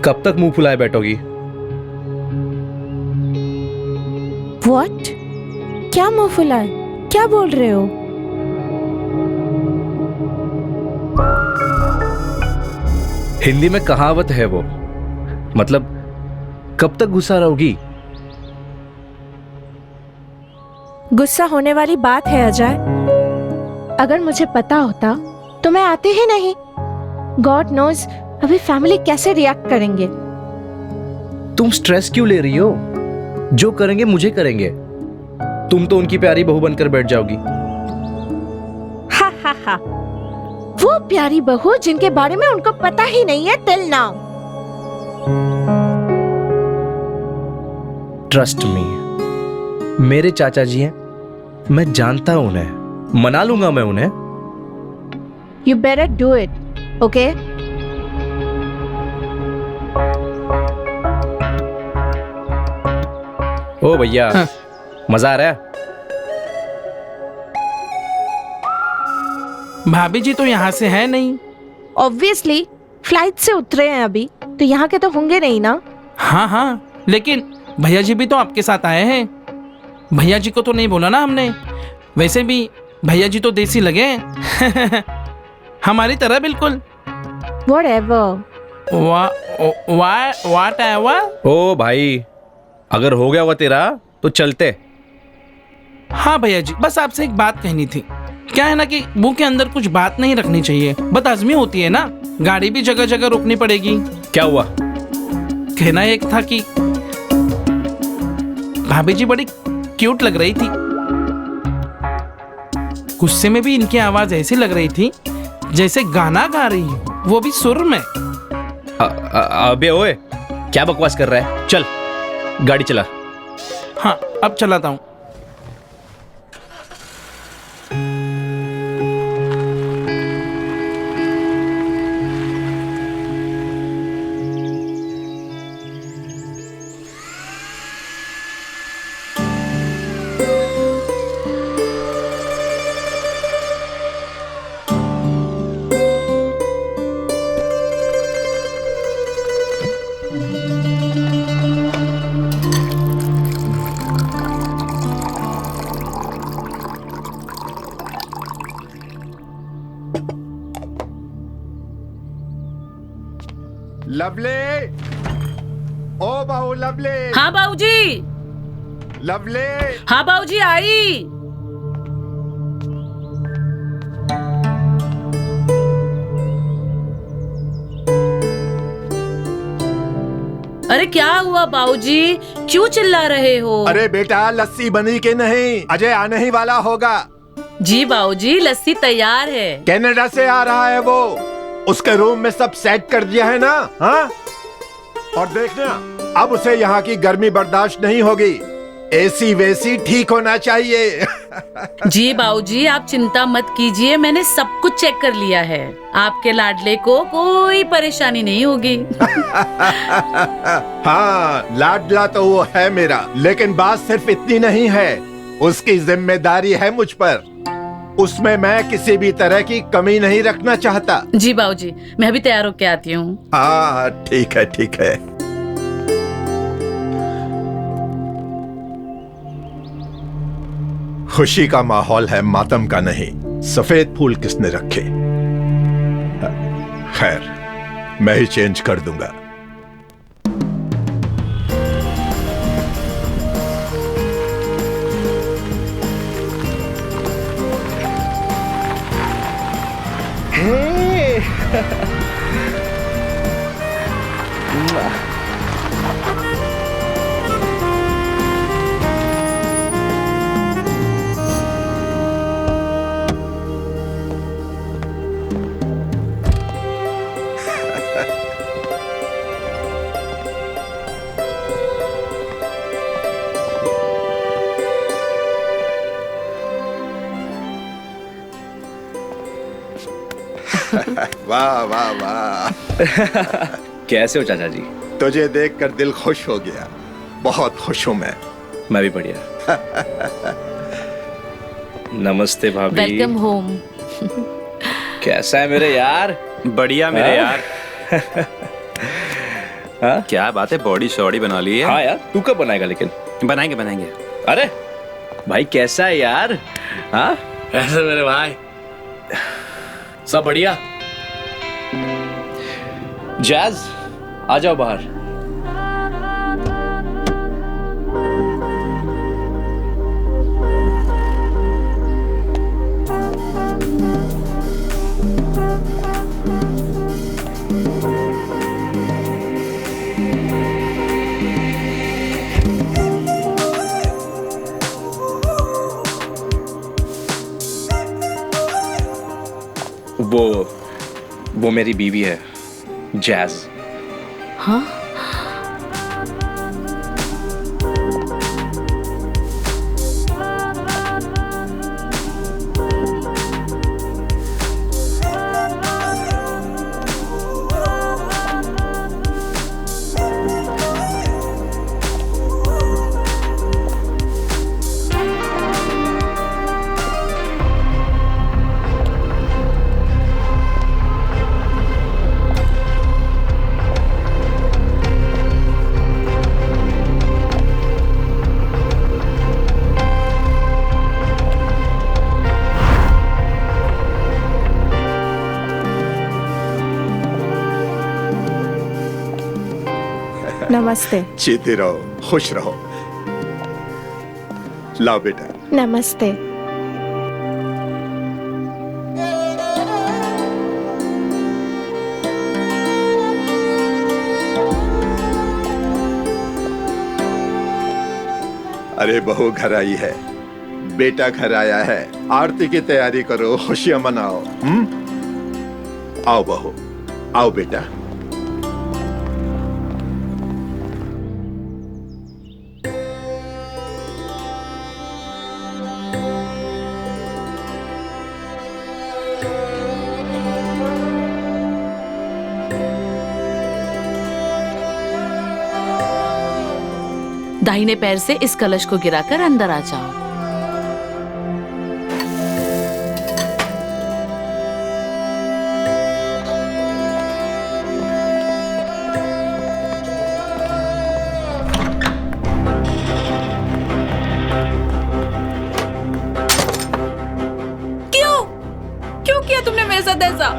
कब तक मुंह फुलाए बैठोगी? What? क्या मुंह फुलाए? क्या बोल रहे हो? हिंदी में कहावत है वो, मतलब कब तक गुस्सा रहोगी? गुस्सा होने वाली बात है अजय। अगर मुझे पता होता तो मैं आती ही नहीं। गॉड नोज अभी फैमिली कैसे रिएक्ट करेंगे। तुम स्ट्रेस क्यों ले रही हो? जो करेंगे मुझे करेंगे। तुम तो उनकी प्यारी बहू बनकर बैठ जाओगी। हा हा हा। वो प्यारी बहू जिनके बारे में उनको पता ही नहीं है टिल नाउ। ट्रस्ट मी, मेरे चाचा जी हैं, मैं जानता हूं उन्हें, मना लूंगा मैं उन्हें। You better do it, okay? ओ भैया, मजा आ रहा है? भाभी जी तो यहाँ से है नहीं। ऑब्वियसली फ्लाइट से उतरे हैं अभी, तो यहाँ के तो होंगे नहीं ना। हाँ हाँ, लेकिन भैया जी भी तो आपके साथ आए हैं। भैया जी को तो नहीं बोला ना हमने। वैसे भी भैया जी तो देसी लगे हैं। हमारी तरह बिल्कुल। Whatever. Whatever? ओ भाई, अगर हो गया हुआ तेरा तो चलते। हाँ भैया जी, बस आपसे एक बात कहनी थी। क्या है ना कि मुंह के अंदर कुछ बात नहीं रखनी चाहिए, बदहजमी होती है ना। गाड़ी भी जगह जगह रोकनी पड़ेगी। क्या हुआ? कहना एक था कि भाभी जी बड़ी क्यूट लग रही थी। गुस्से में भी इनकी आवाज ऐसी लग रही थी जैसे गाना गा रही हो, वो भी सुर में। अबे ओए, क्या बकवास कर रहा है? चल गाड़ी चला। हाँ, अब चलाता हूँ। लवली, ओ बहू लवली। हाँ बाबूजी। लवली। हाँ बाबूजी, आई। अरे क्या हुआ बाबूजी, क्यों चिल्ला रहे हो? अरे बेटा, लस्सी बनी के नहीं? अजय आने ही वाला होगा। जी बाबूजी, लस्सी तैयार है। कनाडा से आ रहा है वो। उसके रूम में सब सेट कर दिया है ना? हाँ? और देखना, अब उसे यहाँ की गर्मी बर्दाश्त नहीं होगी। एसी वेसी ठीक होना चाहिए। जी बाबूजी, आप चिंता मत कीजिए, मैंने सब कुछ चेक कर लिया है। आपके लाडले को कोई परेशानी नहीं होगी। हाँ, लाडला तो वो है मेरा, लेकिन बात सिर्फ इतनी नहीं है। उसकी जिम्मेदारी है मुझ पर। उसमें मैं किसी भी तरह की कमी नहीं रखना चाहता। जी बाबूजी, मैं भी तैयार होके आती हूँ। हाँ ठीक है, ठीक है। खुशी का माहौल है, मातम का नहीं। सफेद फूल किसने रखे? खैर, मैं ही चेंज कर दूंगा। वाह वाह वाह। कैसे हो चाचा जी? तुझे देखकर दिल खुश हो गया। बहुत खुश हूं मैं भी बढ़िया। नमस्ते भाभी। Welcome home. कैसा है मेरे यार? बढ़िया मेरे यार। हाँ क्या बात है, बॉडी शॉडी बना ली है। हाँ यार, तू कब बनाएगा लेकिन? बनाएंगे बनाएंगे। अरे भाई कैसा है यार? हाँ ऐसे मेरे भाई सब बढ़िया। जैज आ जाओ बाहर। वो मेरी बीवी है, जैज। हाँ, नमस्ते। जीते रहो, खुश रहो। लाओ बेटा। नमस्ते। अरे बहू घर आई है, बेटा घर आया है, आरती की तैयारी करो, खुशियां मनाओ। आओ बहू, आओ बेटा। दाहिने पैर से इस कलश को गिराकर अंदर आ जाओ। क्यों क्यों किया तुमने मेरे साथ ऐसा?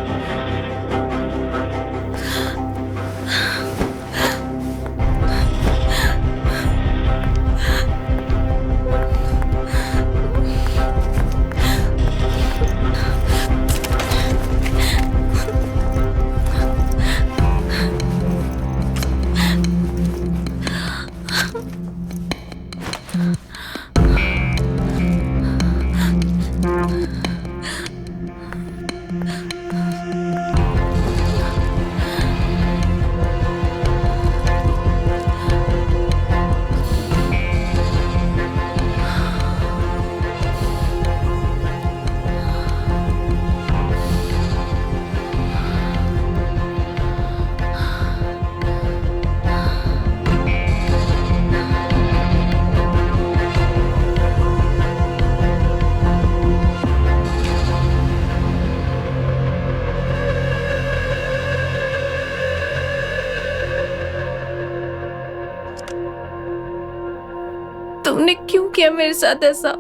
तुमने क्यों किया मेरे साथ ऐसा?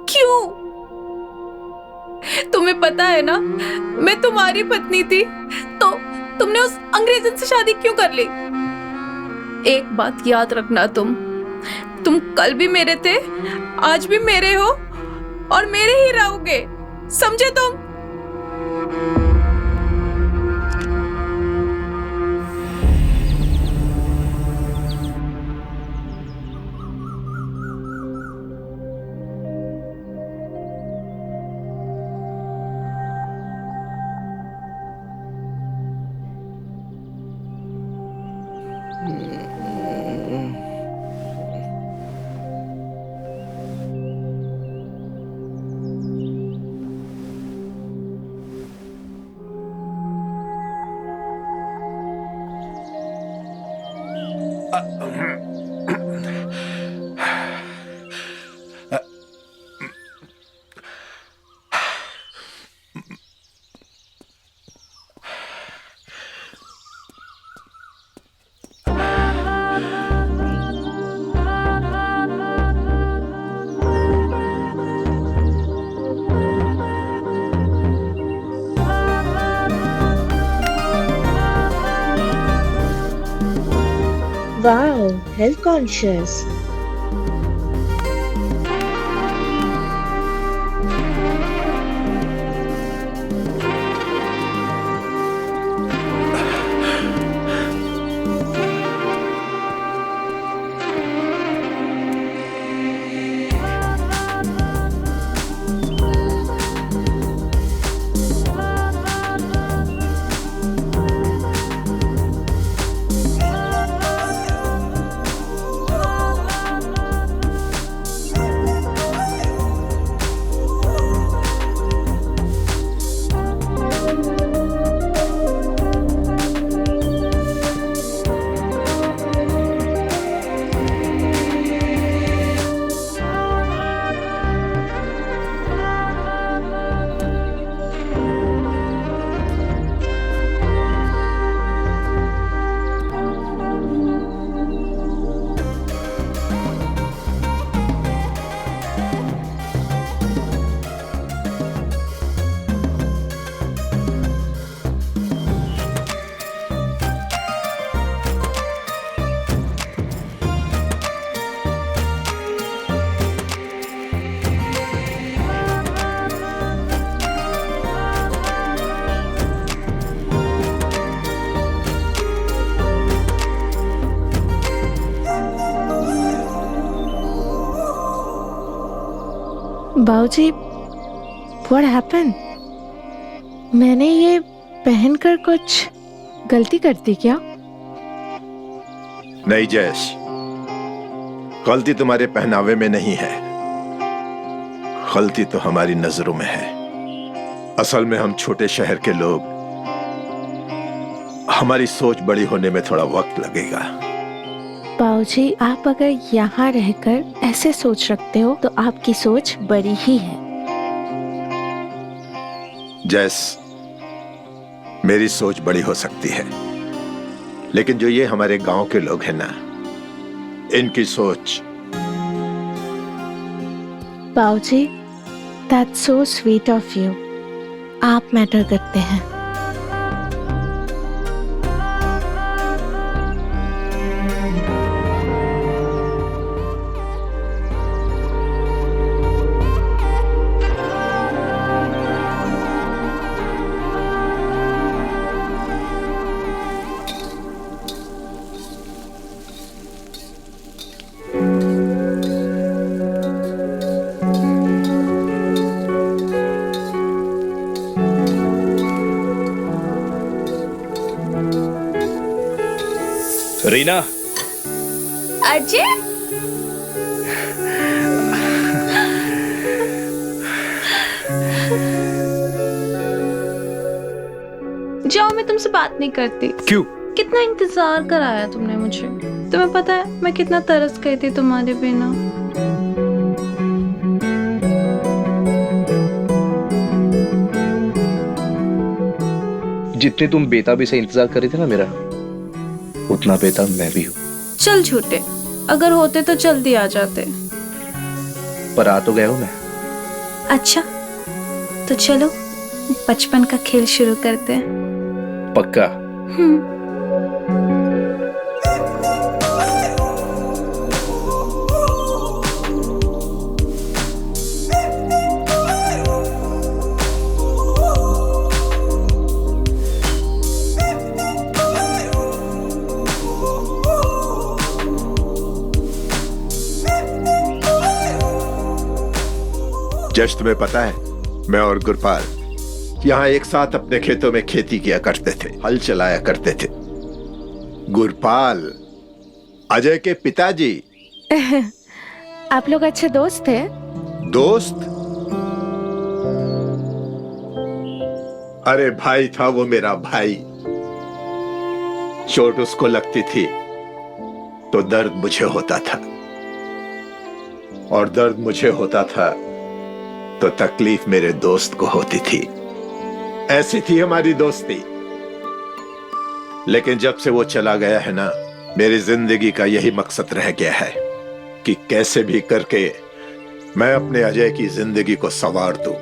क्यों? तुम्हें पता है ना, मैं तुम्हारी पत्नी थी, तो तुमने उस अंग्रेजन से शादी क्यों कर ली? एक बात याद रखना, तुम कल भी मेरे थे, आज भी मेरे हो और मेरे ही रहोगे, समझे तुम? health conscious. बाबूजी, what happened? मैंने ये पहनकर कुछ गलती कर दी क्या? नहीं जयेश, गलती तुम्हारे पहनावे में नहीं है, गलती तो हमारी नजरों में है। असल में हम छोटे शहर के लोग, हमारी सोच बड़ी होने में थोड़ा वक्त लगेगा। बाबूजी, आप अगर यहाँ रहकर ऐसे सोच रखते हो तो आपकी सोच बड़ी ही है। जैस, मेरी सोच बड़ी हो सकती है, लेकिन जो ये हमारे गांव के लोग हैं ना, इनकी सोच। बाबूजी, that's so sweet of you. आप मैटर करते हैं। रीना, अजय, जाओ, मैं तुमसे बात नहीं करती। क्यों? कितना इंतजार कराया तुमने मुझे। तुम्हें पता है मैं कितना तरस गई थी तुम्हारे बिना। जितने तुम बेताबी से इंतजार कर रहे थे ना मेरा, उतना बेताब मैं भी हूँ। चल झूठे, अगर होते तो जल्दी आ जाते। पर आ तो गया हूँ मैं। अच्छा, तो चलो बचपन का खेल शुरू करते हैं। पक्का? जश, तुम्हें पता है, मैं और गुरपाल यहाँ एक साथ अपने खेतों में खेती किया करते थे, हल चलाया करते थे। गुरपाल अजय के पिताजी। आप लोग अच्छे दोस्त थे? दोस्त? अरे भाई था वो मेरा भाई। चोट उसको लगती थी तो दर्द मुझे होता था, और दर्द मुझे होता था तो तकलीफ मेरे दोस्त को होती थी। ऐसी थी हमारी दोस्ती। लेकिन जब से वो चला गया है ना, मेरी जिंदगी का यही मकसद रह गया है कि कैसे भी करके मैं अपने अजय की जिंदगी को संवार दूं।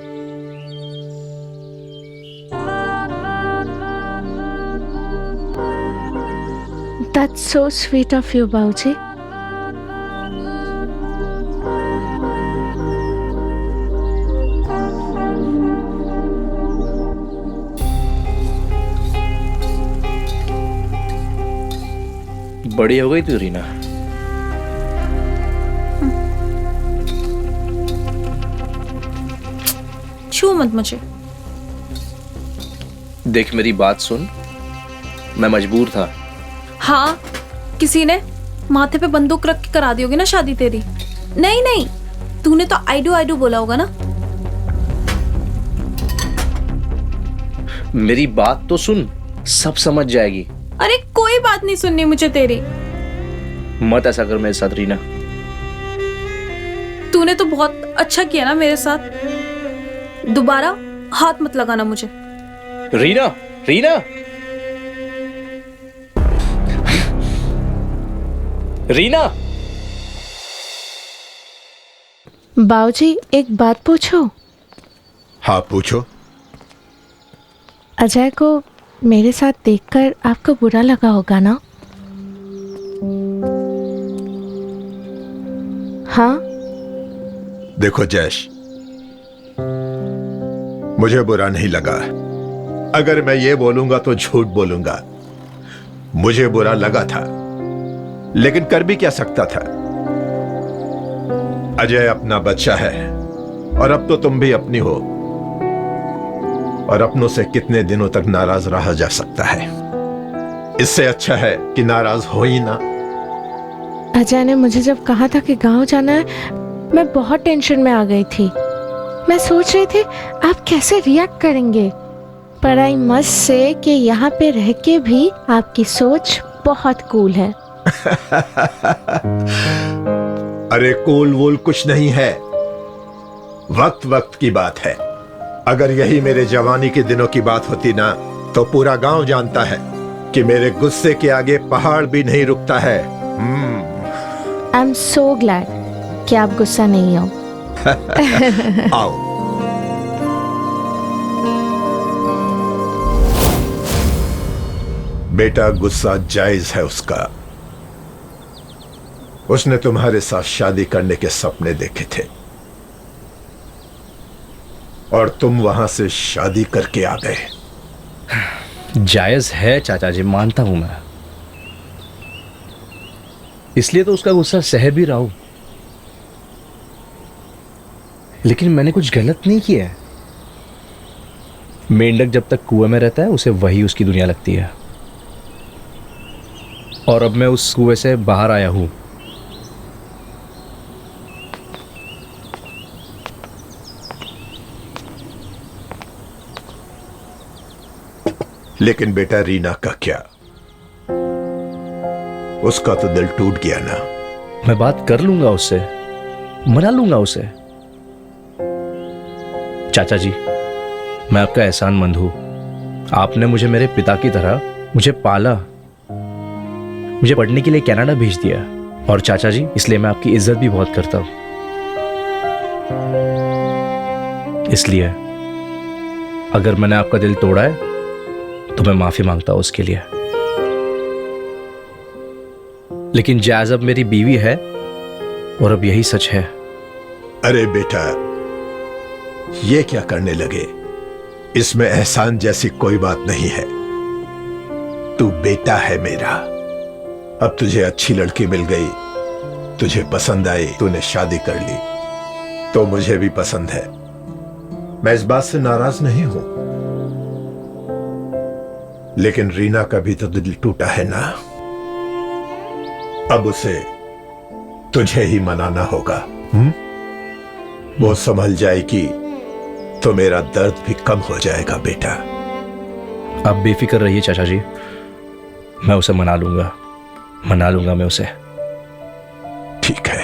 That's so sweet of you, बाबूजी। बड़ी हो गई तू रीना। छू मत मुझे। देख मेरी बात सुन, मैं मजबूर था। हाँ, किसी ने माथे पे बंदूक रख के करा दी होगी ना शादी तेरी। नहीं नहीं, तूने तो आई डू बोला होगा ना। मेरी बात तो सुन, सब समझ जाएगी। अरे कोई बात नहीं सुननी मुझे तेरी। मत ऐसा कर मेरे साथ रीना। तूने तो बहुत अच्छा किया ना मेरे साथ। दोबारा हाथ मत लगाना मुझे। रीना, रीना, रीना। बाबूजी, एक बात पूछो। हाँ पूछो। अजय को मेरे साथ देखकर आपको बुरा लगा होगा ना? हाँ? देखो जैश, मुझे बुरा नहीं लगा। अगर मैं ये बोलूंगा तो झूठ बोलूंगा। मुझे बुरा लगा था, लेकिन कर भी क्या सकता था। अजय अपना बच्चा है और अब तो तुम भी अपनी हो, और अपनों से कितने दिनों तक नाराज रहा जा सकता है। इससे अच्छा है कि नाराज हो ही ना। अजय ने मुझे जब कहा था कि गांव जाना है, मैं बहुत टेंशन में आ गई थी। मैं सोच रही थी आप कैसे रिएक्ट करेंगे, पर आई मस्ट से कि यहाँ पे रह के भी आपकी सोच बहुत कूल है। अरे कूल वूल कुछ नहीं है, वक्त वक्त की बात है। अगर यही मेरे जवानी के दिनों की बात होती ना, तो पूरा गांव जानता है कि मेरे गुस्से के आगे पहाड़ भी नहीं रुकता है। आई एम सो ग्लैड कि आप गुस्सा नहीं हो। आओ। बेटा, गुस्सा जायज है उसका। उसने तुम्हारे साथ शादी करने के सपने देखे थे और तुम वहां से शादी करके आ गए। जायज है चाचा जी, मानता हूं मैं। इसलिए तो उसका गुस्सा सह भी रहा हूं। लेकिन मैंने कुछ गलत नहीं किया है। मेंढक जब तक कुएं में रहता है, उसे वही उसकी दुनिया लगती है। और अब मैं उस कुएं से बाहर आया हूं। लेकिन बेटा, रीना का क्या? उसका तो दिल टूट गया ना। मैं बात कर लूंगा उससे, मना लूंगा उसे। चाचा जी, मैं आपका एहसानमंद हूं। आपने मुझे मेरे पिता की तरह मुझे पाला, मुझे पढ़ने के लिए कनाडा भेज दिया। और चाचा जी, इसलिए मैं आपकी इज्जत भी बहुत करता हूं। इसलिए अगर मैंने आपका दिल तोड़ा है तो मैं माफी मांगता हूं उसके लिए। लेकिन जैज अब मेरी बीवी है और अब यही सच है। अरे बेटा, ये क्या करने लगे? इसमें एहसान जैसी कोई बात नहीं है। तू बेटा है मेरा। अब तुझे अच्छी लड़की मिल गई, तुझे पसंद आई, तूने शादी कर ली, तो मुझे भी पसंद है। मैं इस बात से नाराज नहीं हूं। लेकिन रीना का भी तो दिल टूटा है ना। अब उसे तुझे ही मनाना होगा। वो संभल जाएगी तो मेरा दर्द भी कम हो जाएगा बेटा। आप बेफिक्र रहिए चाचा जी, मैं उसे मना लूंगा मैं उसे। ठीक है।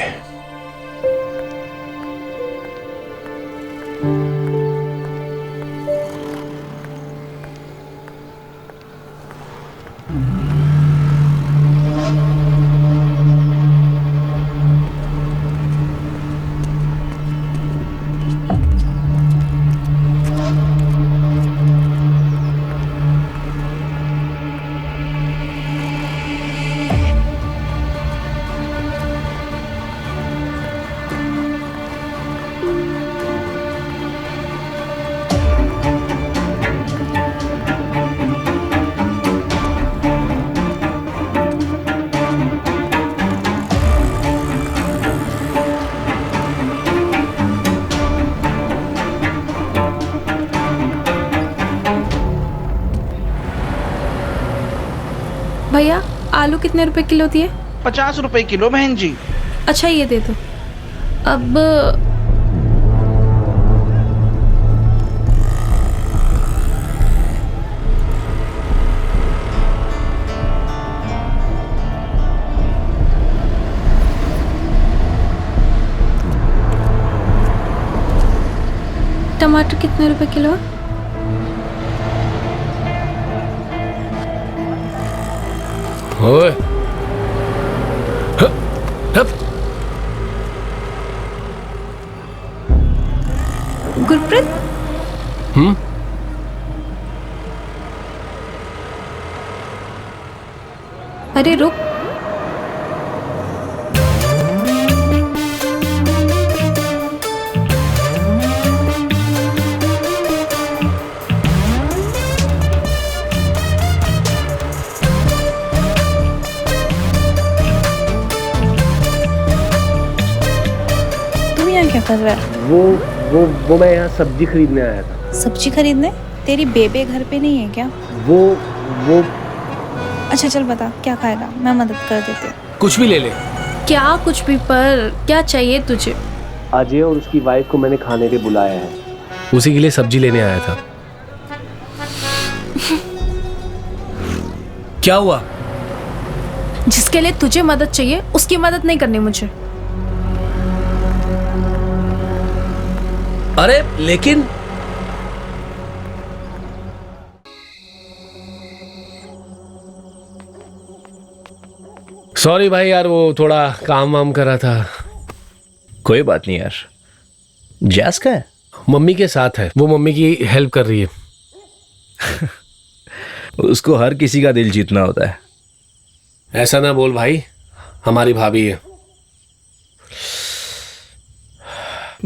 भैया आलू कितने रुपए किलो दिए? 50 रुपए किलो बहन जी। अच्छा ये दे दो। अब टमाटर कितने रुपए किलो है? ओए हप, हप। गुरप्रीत अरे रुक। तुम यहाँ क्या कर रहा है? वो मैं यहाँ सब्जी खरीदने आया था। सब्जी खरीदने? तेरी बेबे घर पे नहीं है क्या? वो अच्छा चल बता क्या खाएगा, मैं मदद कर देती हूँ। कुछ भी ले ले। क्या कुछ भी, पर क्या चाहिए तुझे? अजय और उसकी वाइफ को मैंने खाने के बुलाया है। उसी के लिए सब्जी लेने आया था। क्या हुआ? जिसके लिए तुझे मदद चाहिए उसकी मदद नहीं करनी मुझे। अरे लेकिन सॉरी भाई यार, वो थोड़ा काम वाम कर रहा था। कोई बात नहीं यार। जैस का है? मम्मी के साथ है, वो मम्मी की हेल्प कर रही है। उसको हर किसी का दिल जीतना होता है। ऐसा ना बोल भाई, हमारी भाभी है।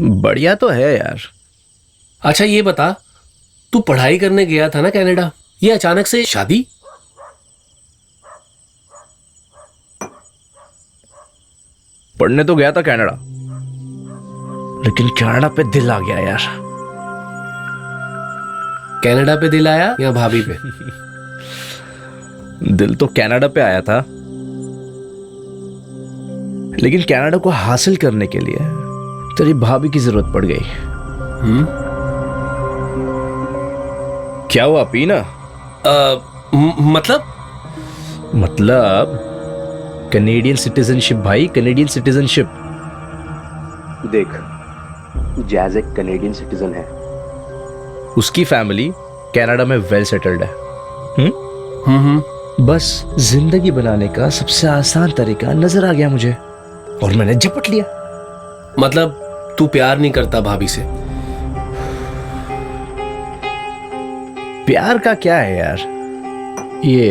बढ़िया तो है यार। अच्छा ये बता, तू पढ़ाई करने गया था ना कनाडा, ये अचानक से शादी? पढ़ने तो गया था कनाडा, लेकिन कनाडा पे दिल आ गया यार। कनाडा पे दिल आया या भाभी पे? दिल तो कनाडा पे आया था, लेकिन कनाडा को हासिल करने के लिए तेरी भाभी की जरूरत पड़ गई। क्या हुआ, पीना? मतलब कनेडियन सिटीजनशिप भाई, कनेडियन सिटीजनशिप। देख, जैज एक कनेडियन सिटीजन है। उसकी फैमिली कनाडा में वेल सेटल्ड है। बस जिंदगी बनाने का सबसे आसान तरीका नजर आ गया मुझे और मैंने झपट लिया। मतलब तू प्यार नहीं करता भाभी से? प्यार का क्या है यार, ये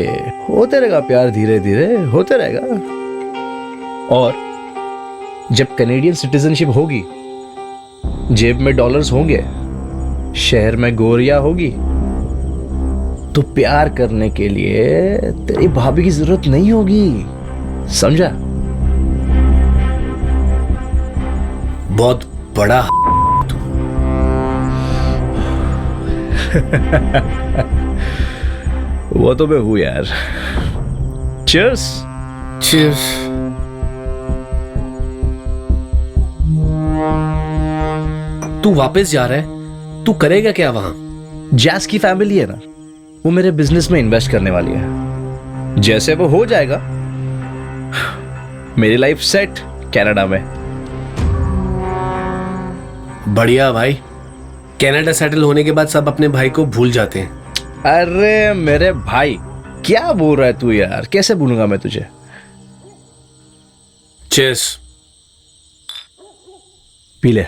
होते रहेगा प्यार, धीरे धीरे होते रहेगा। और जब कनेडियन सिटीजनशिप होगी, जेब में डॉलर्स होंगे, शहर में गोरियां होगी, तो प्यार करने के लिए तेरी भाभी की जरूरत नहीं होगी। समझा? बहुत बड़ा वो तो मैं हूं यार। चीयर्स। चीयर्स। तू वापस जा रहा है, तू करेगा क्या वहां? जैस की फैमिली है ना, वो मेरे बिजनेस में इन्वेस्ट करने वाली है। जैसे वो हो जाएगा, मेरी लाइफ सेट कनाडा में। बढ़िया भाई, कनाडा सेटल होने के बाद सब अपने भाई को भूल जाते हैं। अरे मेरे भाई, क्या बोल रहा है तू यार? कैसे भूलूंगा मैं तुझे? चीयर्स। पी ले।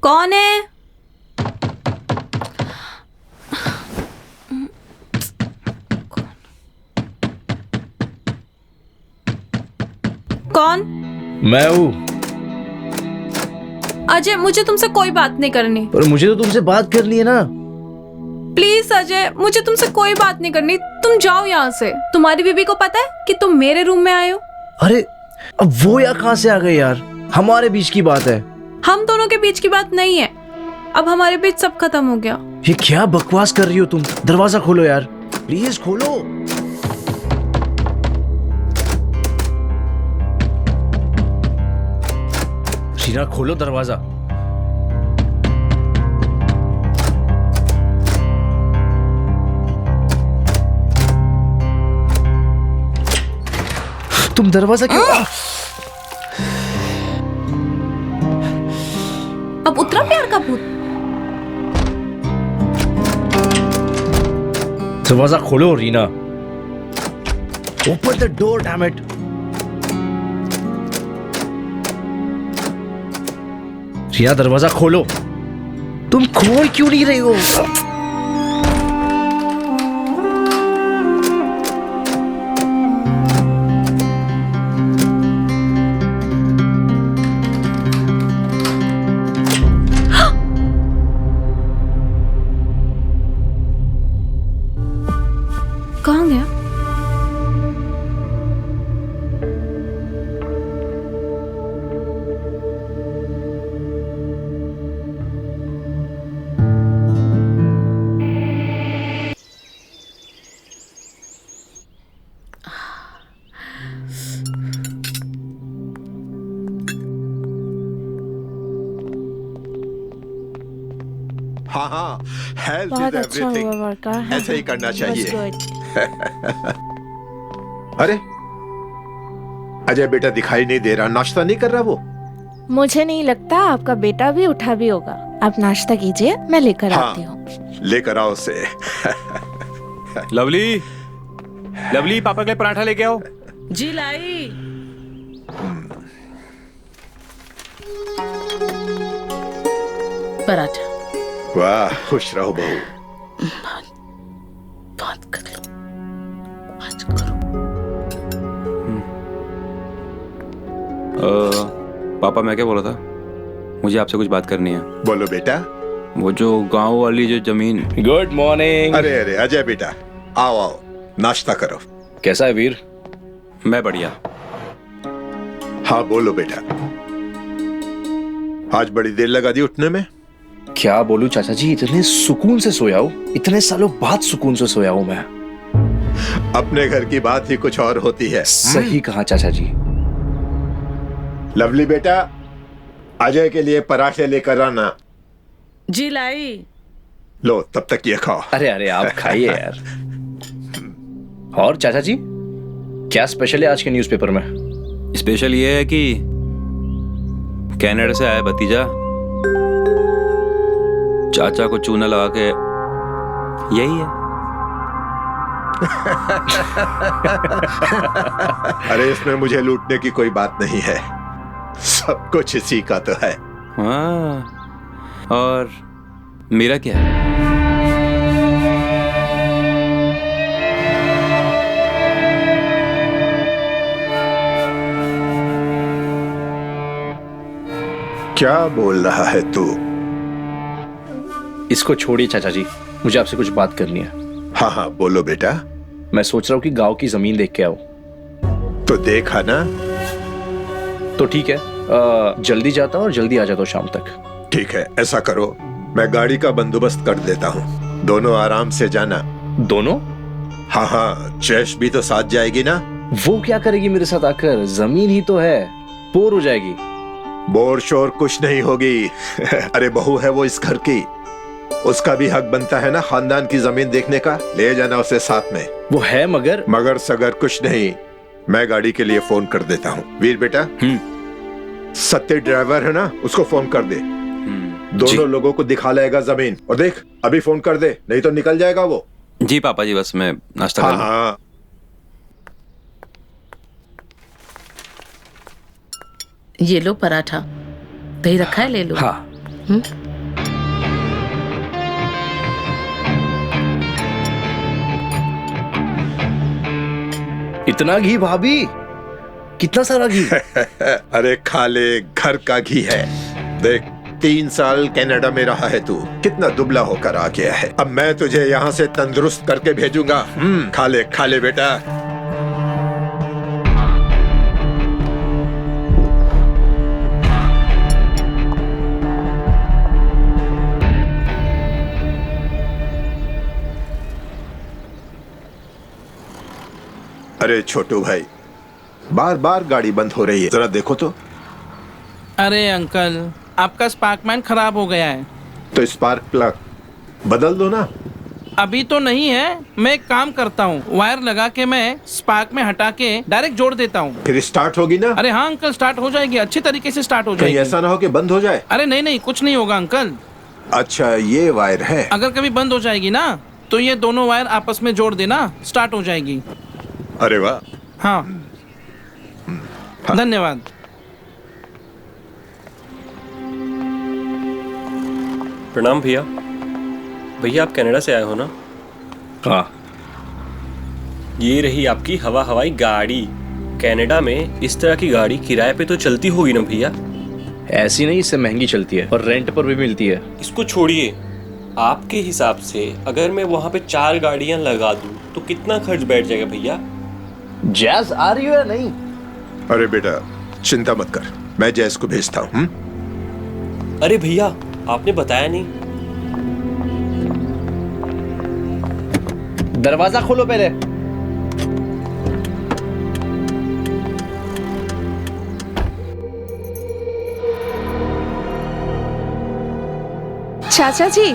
कौन है? कौन? मैं हूं। अजय, मुझे तुमसे कोई बात नहीं करनी। पर मुझे तो तुमसे बात करनी है ना। प्लीज अजय, मुझे तुमसे कोई बात नहीं करनी, तुम जाओ यहाँ से। तुम्हारी बीबी को पता है कि तुम मेरे रूम में आए हो? अरे अब वो यार कहाँ से आ गए यार, हमारे बीच की बात है। हम दोनों के बीच की बात नहीं है, अब हमारे बीच सब खत्म हो गया। ये क्या बकवास कर रही हो तुम? दरवाजा खोलो यार, प्लीज खोलो। शीना खोलो दरवाजा। तुम दरवाजा क्यों? अब उतरा प्यार का भूत। दरवाजा खोलो Reena. Open the door, damn it. Reena दरवाजा खोलो। तुम खोल क्यों नहीं रही हो? कहाँ गया? हाँ हाँ, हेल्थ बहुत इज अच्छा हुआ एवरीथिंग। वर्का। ऐसे ही करना चाहिए। It was good. अरे अजय बेटा दिखाई नहीं दे रहा, नाश्ता नहीं कर रहा वो? मुझे नहीं लगता आपका बेटा भी उठा भी होगा। आप नाश्ता कीजिए, मैं लेकर आती हूँ। लेकर आओ उसे। लवली, लवली पापा के लिए पराठा लेके आओ। जी लाई। पराठा। वाह, खुश रहो बहू। बात कर लो, बात करो। पापा मैं क्या बोला था, मुझे आपसे कुछ बात करनी है। बोलो बेटा। वो जो गांव वाली जो जमीन। Good morning. अरे अरे अजय बेटा, आओ आओ, नाश्ता करो। कैसा है वीर? मैं बढ़िया। हाँ बोलो बेटा। आज बड़ी देर लगा दी उठने में। क्या बोलूं चाचा जी, इतने सुकून से सोया हूं, इतने सालों बाद सुकून से सोया हूं मैं। अपने घर की बात ही कुछ और होती है। सही कहा चाचा जी। लवली बेटा, अजय के लिए पराठे लेकर आना। जी लाई। लो तब तक ये खाओ। अरे अरे आप खाइए यार। और चाचा जी, क्या स्पेशल है आज के न्यूज़पेपर में? स्पेशल ये है कि कनाडा से आया भतीजा, चाचा को चूना लगा के, यही है। अरे इसमें मुझे लूटने की कोई बात नहीं है, सब कुछ इसी का तो है। हाँ, और मेरा क्या है? क्या बोल रहा है तू? इसको छोड़िए चाचा जी, मुझे आपसे कुछ बात करनी है। हाँ हाँ बोलो बेटा। मैं सोच रहा हूँ कि गांव की जमीन देख के आओ। तो देखा ना। तो ठीक है, जल्दी जाता हूँ और जल्दी आ जाता हूँ शाम तक। ठीक है, ऐसा करो, मैं गाड़ी का बंदोबस्त कर देता हूँ, दोनों आराम से जाना। दोनों? हाँ हाँ, जैश भी तो साथ जाएगी ना। वो क्या करेगी मेरे साथ आकर? जमीन ही तो है, बोर हो जाएगी। बोर शोर कुछ नहीं होगी। अरे बहू है वो इस घर की, उसका भी हक बनता है ना खानदान की जमीन देखने का। ले जाना उसे साथ में। वो है मगर सगर कुछ नहीं, मैं गाड़ी के लिए फोन कर देता हूँ। वीर बेटा, सत्य ड्राइवर है ना, उसको फोन कर दे। दोनों लोगों को दिखा लेगा जमीन। और देख, अभी फोन कर दे, नहीं तो निकल जाएगा वो। जी पापा जी, बस मैं नाश्ता कर लूं। हाँ। ये लो पराठा, दही रखा है, ले लो। हाँ। इतना घी भाभी? कितना सारा घी? अरे खा ले, घर का घी है। देख, 3 साल कनाडा में रहा है तू, कितना दुबला होकर आ गया है। अब मैं तुझे यहाँ से तंदुरुस्त करके भेजूंगा। खा ले बेटा। अरे छोटू भाई, बार बार गाड़ी बंद हो रही है, जरा देखो तो। अरे अंकल, आपका स्पार्कमैन खराब हो गया है। तो स्पार्क प्लग बदल दो ना। अभी तो नहीं है, मैं एक काम करता हूँ, वायर लगा के मैं स्पार्क में हटा के डायरेक्ट जोड़ देता हूँ। फिर स्टार्ट होगी ना? अरे हाँ अंकल, स्टार्ट हो जाएगी, अच्छी तरीके से स्टार्ट हो कहीं जाएगी। ऐसा ना हो कि बंद हो जाए। अरे नहीं नहीं, कुछ नहीं होगा अंकल। अच्छा, ये वायर है। अगर कभी बंद हो जाएगी ना, तो ये दोनों वायर आपस में जोड़ देना, स्टार्ट हो जाएगी। अरे वाह। हाँ, धन्यवाद। प्रणाम भैया। भैया आप कनाडा से आए हो ना? हाँ। ये रही आपकी हवाई गाड़ी। कनाडा में इस तरह की गाड़ी किराए पे तो चलती होगी ना भैया? ऐसी नहीं, इससे महंगी चलती है और रेंट पर भी मिलती है। इसको छोड़िए, आपके हिसाब से अगर मैं वहाँ पे 4 गाड़ियाँ लगा दूँ तो कितना खर्च बैठ जाएगा भैया? जैज आ रही हो या नहीं? अरे बेटा चिंता मत कर, मैं जैस को भेजता हूँ। अरे भैया आपने बताया नहीं। दरवाजा खोलो पहले। चाचा जी,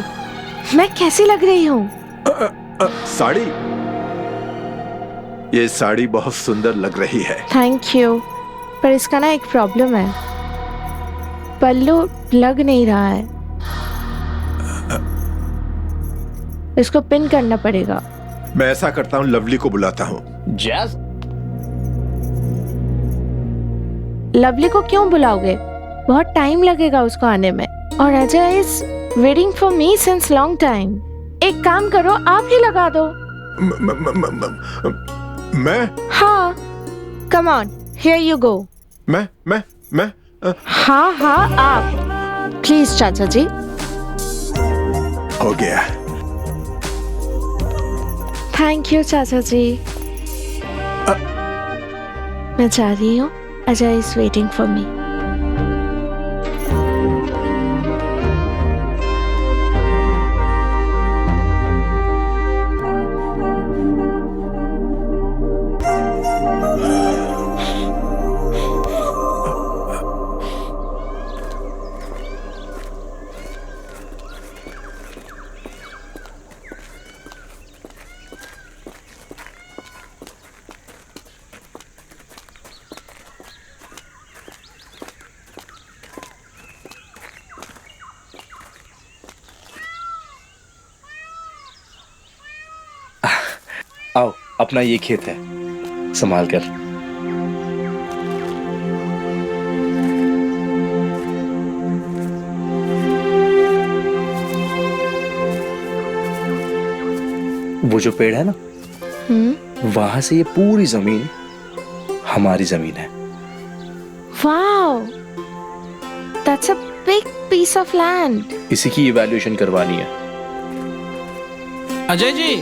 मैं कैसी लग रही हूँ? साड़ी? ये साड़ी बहुत सुंदर लग रही है। थैंक यू, पर इसका ना एक प्रॉब्लम है, पल्लू लग नहीं रहा है, इसको पिन करना पड़ेगा। मैं ऐसा करता हूँ, लवली को बुलाता हूँ। जैज, लवली को क्यों बुलाओगे? बहुत टाइम लगेगा उसको आने में, और Ajay is waiting for me since long time. एक काम करो, आप ही लगा दो। मैं? हाँ, come on, here you go. मैं हाँ हाँ आप, प्लीज चाचा जी। हो गया। थैंक यू चाचा जी। मैं जा रही हूँ, Ajay is waiting for me. आओ, अपना ये खेत है, संभाल कर। वो जो पेड़ है ना, वहां से ये पूरी जमीन हमारी जमीन है। Wow, that's a big piece of land. इसी की इवैल्यूएशन करवानी है। अजय जी।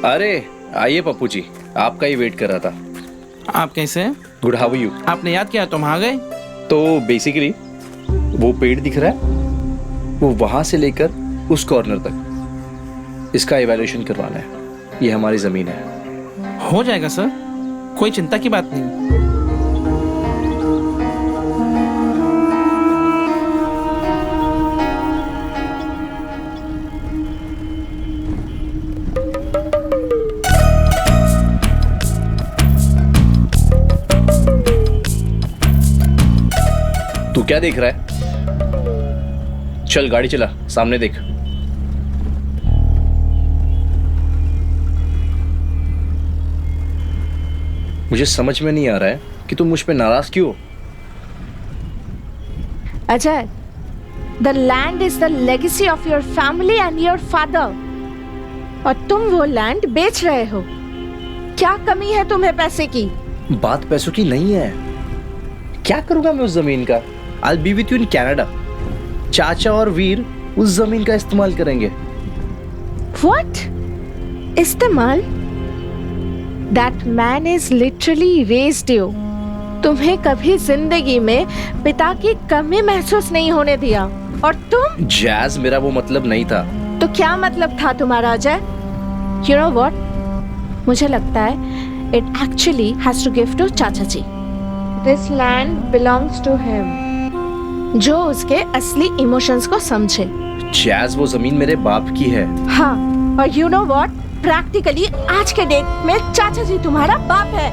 अरे आइए पप्पू जी, आपका ही वेट कर रहा था। आप कैसे हैं? Good, how are you? आपने याद किया तो हम आ गए। तो बेसिकली वो पेड़ दिख रहा है, वो वहां से लेकर उस कॉर्नर तक, इसका इवैल्यूएशन करवाना है। ये हमारी जमीन है। हो जाएगा सर, कोई चिंता की बात नहीं। तू क्या देख रहा है? चल गाड़ी चला, सामने देख। मुझे समझ में नहीं आ रहा है कि तुम मुझ पे नाराज क्यों हो? Ajay, the land is the legacy of your family and your father, और तुम वो लैंड बेच रहे हो। क्या कमी है तुम्हें पैसे की? बात पैसों की नहीं है। क्या करूंगा मैं उस जमीन का? I'll be with you in Canada. चाचा और वीर उस जमीन का इस्तेमाल करेंगे। What? इस्तेमाल? That man is literally raised you. तुम्हें कभी जिंदगी में पिता की कमी महसूस नहीं होने दिया, और तुम? जैज, मेरा वो मतलब नहीं था। तो क्या मतलब था तुम्हारा अजय? You know what? मुझे लगता है it actually has to give to चाचा जी. This land belongs to him. जो उसके असली इमोशंस को समझे। जैज, वो जमीन मेरे बाप की है। हाँ, और you know what? प्रैक्टिकली आज के डेट में चाचा जी तुम्हारा बाप है।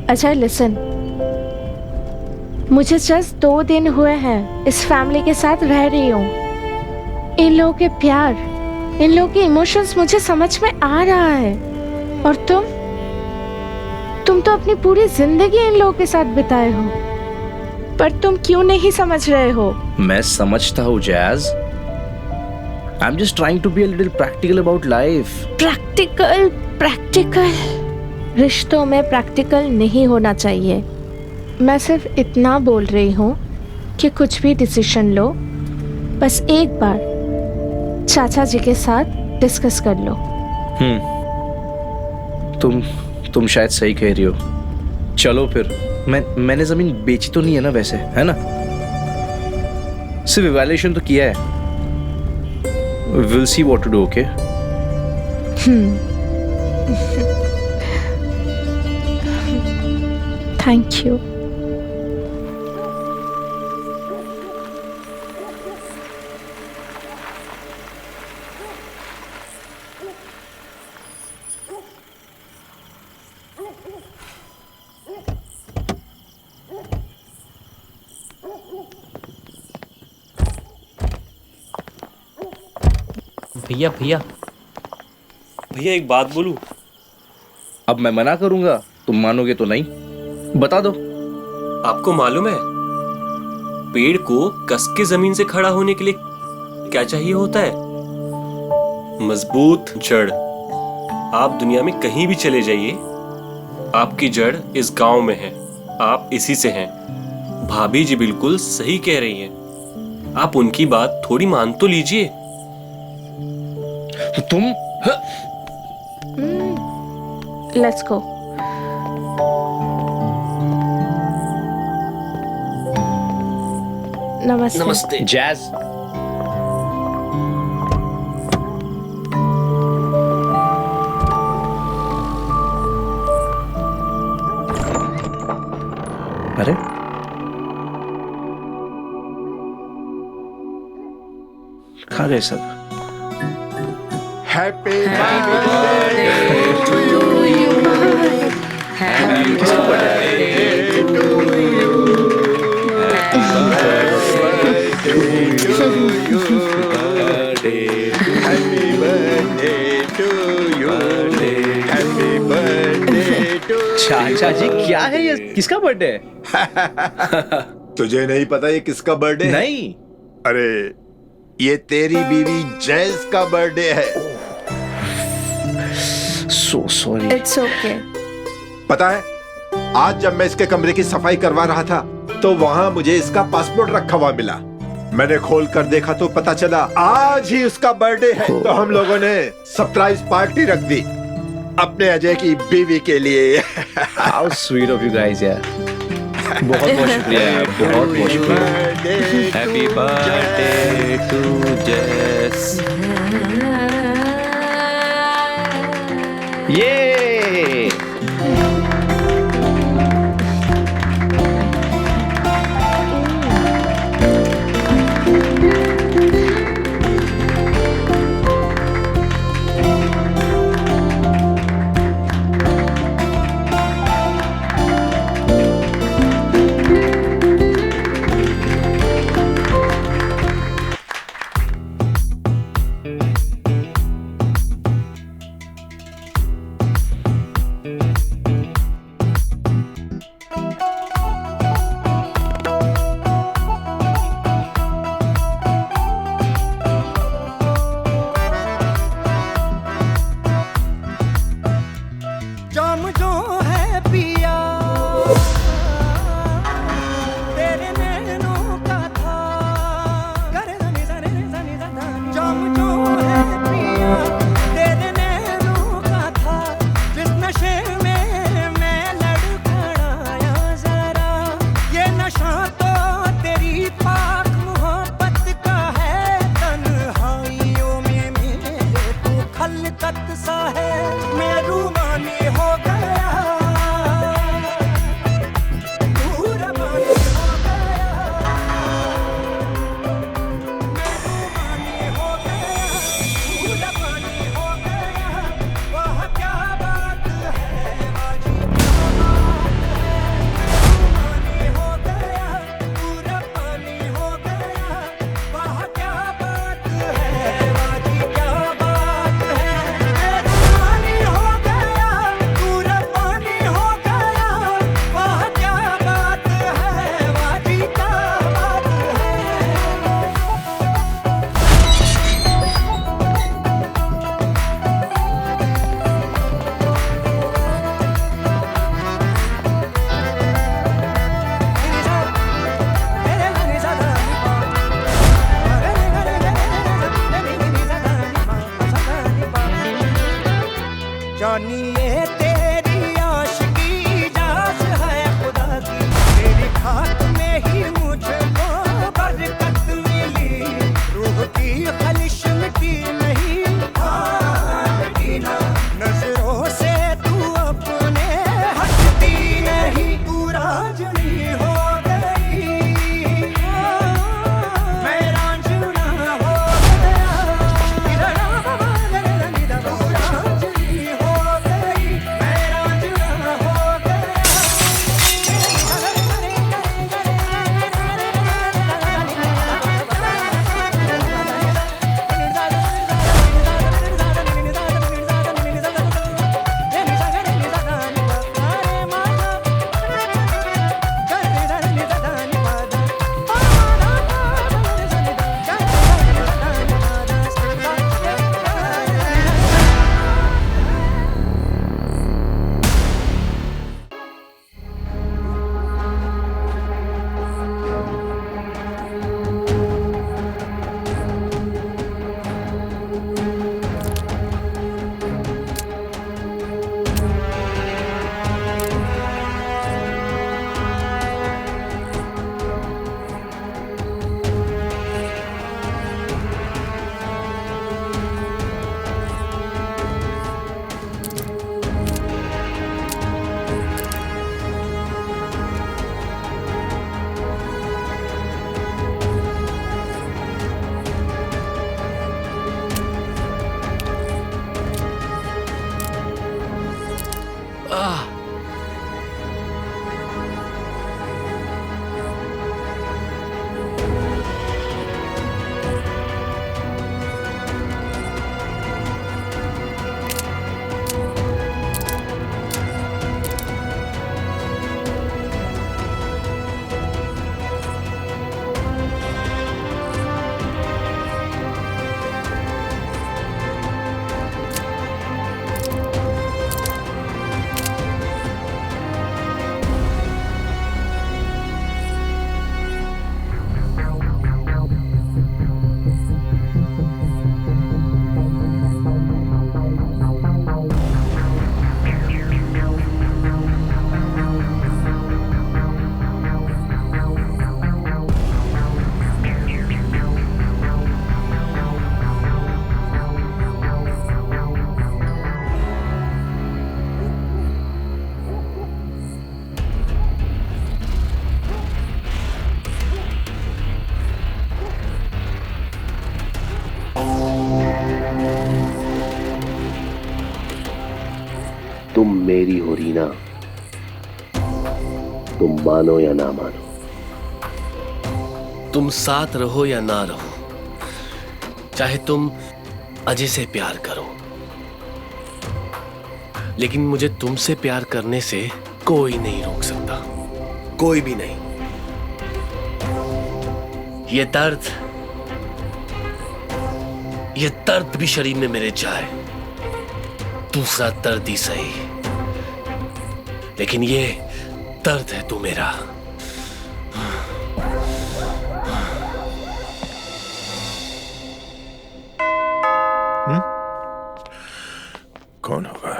अजय लिसन, मुझे जस्ट 2 दिन हुए हैं इस फैमिली के साथ रह रही हूँ। इन लोगों के प्यार, इन लोगों के इमोशंस मुझे समझ में आ रहा है, और तुम तो अपनी पूरी जिंदगी इन लोगों के साथ बिताए हो, पर तुम क्यों नहीं समझ रहे हो? मैं समझता हूँ जैज। I am just trying to be a little practical about life. Practical रिश्तों में प्रैक्टिकल नहीं होना चाहिए। मैं सिर्फ इतना बोल रही हूँ कि कुछ भी डिसीजन लो, बस एक बार चाचा जी के साथ डिस्कस कर लो। तुम शायद सही कह रही हो। चलो फिर। मैंने जमीन बेची तो नहीं है ना वैसे, है ना? सिर्फ इवैल्यूएशन तो किया है। Will see what to do, okay? Thank you. भैया एक बात बोलूं? अब मैं मना करूंगा, तुम मानोगे तो नहीं। बता दो। आपको मालूम है पेड़ को कस के जमीन से खड़ा होने के लिए क्या चाहिए होता है? मजबूत जड़। आप दुनिया में कहीं भी चले जाइए, आपकी जड़ इस गांव में है, आप इसी से हैं। भाभी जी बिल्कुल सही कह रही हैं। आप उनकी बात थोड़ी मान तो लीजिए। तुम लेट्स गो। नमस्ते। जैज, अरे खा गए सब। Happy birthday to you, happy birthday to you, happy birthday to you, happy birthday to. चाचा जी, क्या है ये? किसका बर्थडे है? तुझे नहीं पता ये किसका बर्थडे है? नहीं। अरे ये तेरी बीवी जैस का बर्थडे है। So sorry. It's okay. पता है, आज जब मैं इसके कमरे की सफाई करवा रहा था तो वहां मुझे इसका पासपोर्ट रखा हुआ मिला। मैंने खोल कर देखा तो पता चला आज ही उसका बर्थडे है। तो हम लोगों ने सरप्राइज पार्टी रख दी अपने अजय की बीवी के लिए। How sweet of you guys, यार। बहुत बहुत शुक्रिया यार, बहुत बहुत शुक्रिया। हैप्पी बर्थडे टू जैस। ये है मैं रूमानी हो गया, तू रवानी हो गया, मैं रूमानी हो गया, तू रवानी हो गया, वाह क्या बात है बाजी क्या बात है, मैं रूमानी हो गया, तू रवानी हो गया, वाह क्या बात है बाजी क्या बात है, मैं रूमानी हो गया, तू रवानी हो गया, वाह क्या बात है बाजी क्या बात जानी ये तेरी आशिकी जास है खुदा की, तेरी खाक में ही मुझको बरकत मिली, रूह की खलिश मिटी नहीं मिटी ना, नजरों से तू अपने हटती नहीं, तू राजनी हो गई, मैं रांझना हो गया, तू राजनी हो गई, मैं रांझना हो गया। तुम मेरी हो रीना, तुम मानो या ना मानो, तुम साथ रहो या ना रहो, चाहे तुम अजय से प्यार करो, लेकिन मुझे तुमसे प्यार करने से कोई नहीं रोक सकता, कोई भी नहीं। ये दर्द भी शरीर में मेरे जाए, दूसरा दर्द ही सही, लेकिन ये दर्द है तू मेरा। कौन होगा?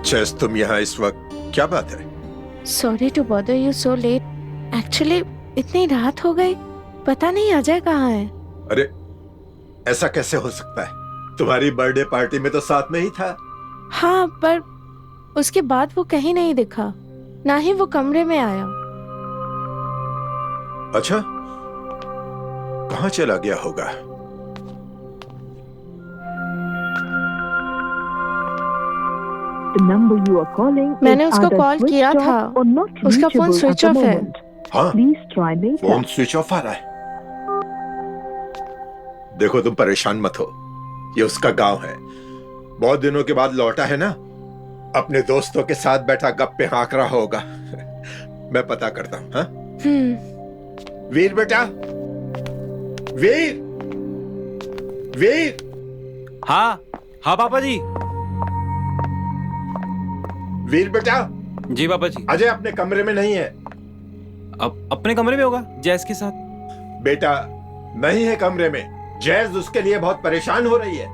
चेस, तुम यहां इस वक्त, क्या बात है? Sorry to bother you so late. Actually इतनी रात हो गई, पता नहीं अजय कहाँ है। अरे ऐसा कैसे हो सकता है? तुम्हारी बर्थडे पार्टी में तो साथ में ही था। हाँ, पर उसके बाद वो कहीं नहीं दिखा, ना ही वो कमरे में आया। अच्छा, कहाँ चला गया होगा? मैंने उसको कॉल किया था, उसका फोन स्विच ऑफ है। हाँ, फोन स्विच ऑफ आ रहा है। देखो तुम परेशान मत हो, ये उसका गांव है, बहुत दिनों के बाद लौटा है ना, अपने दोस्तों के साथ बैठा गप्पे हाँक रहा होगा। मैं पता करता हूँ। हाँ? वीर बेटा, वीर, वीर। हाँ हाँ पापा जी। वीर बेटा। जी पापा जी। अजय अपने कमरे में नहीं है। अब अपने कमरे में होगा जैस के साथ? बेटा नहीं है कमरे में, जैज उसके लिए बहुत परेशान हो रही है,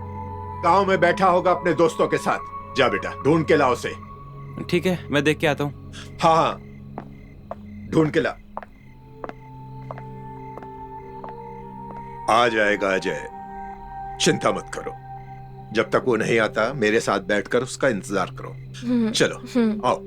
गांव में बैठा होगा अपने दोस्तों के साथ। जा बेटा ढूंढ के लाओ उसे। ठीक है, मैं देख के आता हूँ। हाँ हाँ, ढूंढ के ला। आ जाएगा अजय, चिंता मत करो। जब तक वो नहीं आता मेरे साथ बैठकर उसका इंतजार करो। चलो आओ।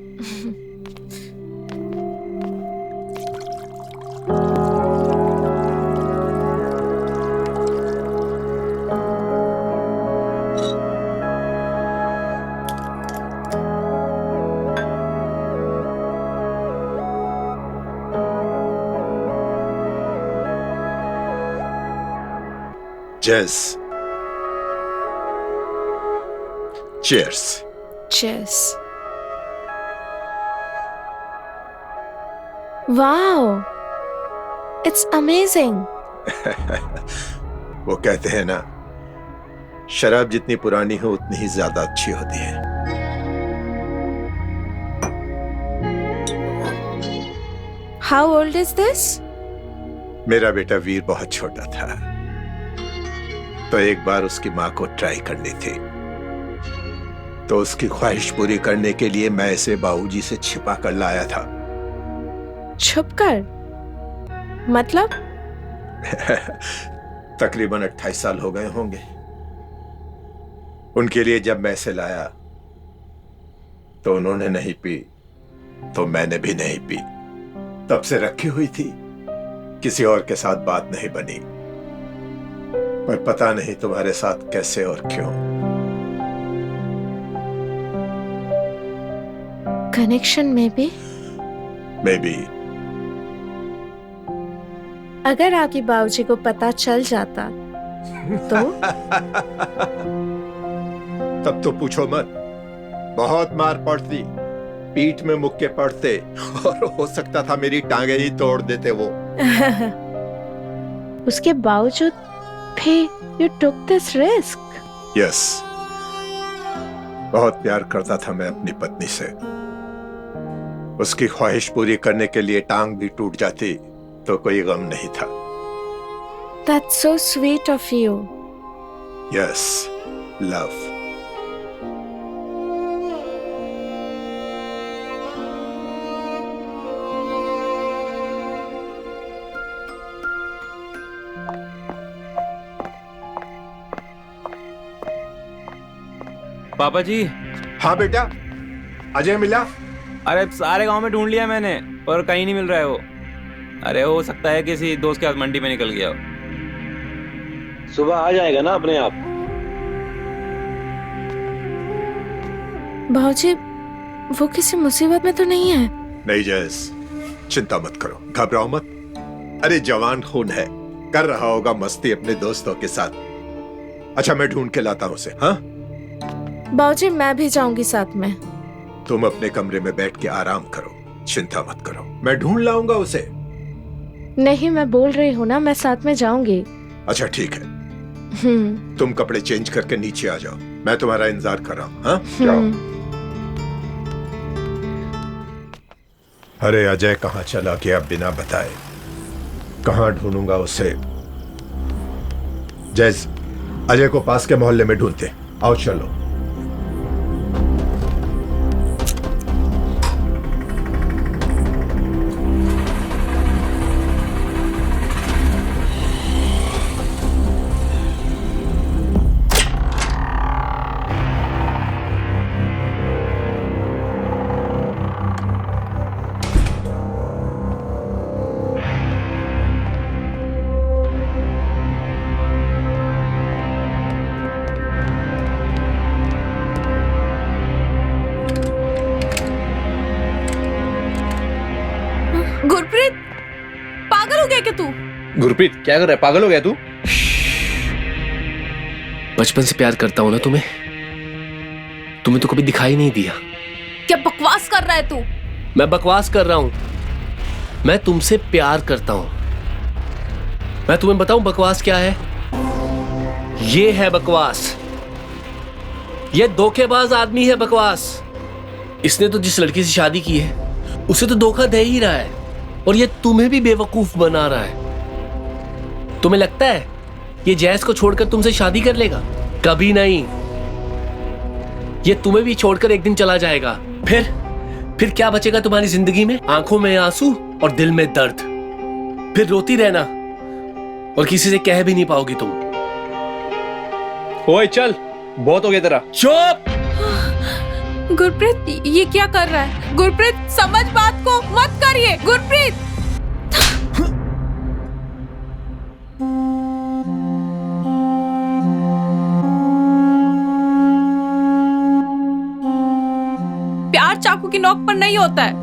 Jazz. Cheers. Cheers. Wow, it's amazing. वो कहते हैं ना, शराब जितनी पुरानी हो उतनी ही ज्यादा अच्छी होती है। How old is this? मेरा बेटा वीर बहुत छोटा था, तो एक बार उसकी माँ को ट्राई करनी थी, तो उसकी ख्वाहिश पूरी करने के लिए मैं इसे बाबूजी से छिपा कर लाया था। छुपकर? मतलब? तकरीबन 28 साल हो गए होंगे। उनके लिए जब मैं इसे लाया तो उन्होंने नहीं पी, तो मैंने भी नहीं पी। तब से रखी हुई थी, किसी और के साथ बात नहीं बनी, पर पता नहीं तुम्हारे साथ कैसे और क्यों। कनेक्शन में भी? अगर आपके बाबूजी को पता चल जाता तो? तब तो पूछो मत, बहुत मार पड़ती, पीठ में मुक्के पड़ते, और हो सकता था मेरी टांगे ही तोड़ देते वो। उसके बावजूद भी you took this risk. Yes. बहुत प्यार करता था मैं अपनी पत्नी से। उसकी ख्वाहिश पूरी करने के लिए टांग भी टूट जाती तो कोई गम नहीं था। That's so sweet of you. Yes, love. पापा जी। हाँ बेटा, अजय मिला? अरे सारे गांव में ढूंढ लिया मैंने, पर कहीं नहीं मिल रहा है वो। अरे हो सकता है किसी दोस्त के साथ मंडी में निकल गया हो। सुबह आ जाएगा ना अपने आप। भाऊजी, वो किसी मुसीबत में तो नहीं है? नहीं जैस, चिंता मत करो, घबराओ मत। अरे जवान खून है, कर रहा होगा मस्ती अपने दोस्तों के साथ। अच्छा मैं ढूंढ के लाता हूँ उसे। हाँ बाबूजी, मैं भी जाऊंगी साथ में। तुम अपने कमरे में बैठ के आराम करो, चिंता मत करो, मैं ढूंढ लाऊंगा उसे। नहीं, मैं बोल रही हूँ ना, मैं साथ में जाऊंगी। अच्छा ठीक है, तुम कपड़े चेंज करके नीचे आ जाओ, मैं तुम्हारा इंतजार कर रहा हूँ। हाँ जाओ। अरे अजय कहाँ चला गया बिना बताए? कहाँ ढूंढूंगा उसे? जैस, अजय को पास के मोहल्ले में ढूंढते। आओ चलो। गुरप्रीत, पागल हो गया क्या तू? गुरप्रीत क्या कर रहा है, पागल हो गया तू? बचपन से प्यार करता हूं ना तुम्हें तो कभी दिखाई नहीं दिया। क्या बकवास कर रहा है तू? मैं बकवास कर रहा हूं? मैं तुमसे प्यार करता हूं। मैं तुम्हें बताऊं बकवास क्या है? ये है बकवास। ये धोखेबाज आदमी है बकवास। इसने तो जिस लड़की से शादी की है उसे तो धोखा दे ही रहा है और ये तुम्हें भी बेवकूफ बना रहा है। तुम्हें लगता है ये जैस को छोड़कर तुमसे शादी कर लेगा? कभी नहीं। ये तुम्हें भी छोड़कर एक दिन चला जाएगा। फिर क्या बचेगा तुम्हारी जिंदगी में? आंखों में आंसू और दिल में दर्द। फिर रोती रहना और किसी से कह भी नहीं पाओगी तुम। ओए चल, बहुत हो गया तेरा। चुप! गुरप्रीत, ये क्या कर रहा है? गुरप्रीत, समझ बात को, मत करिए गुरप्रीत। प्यार चाकू की नोक पर नहीं होता है।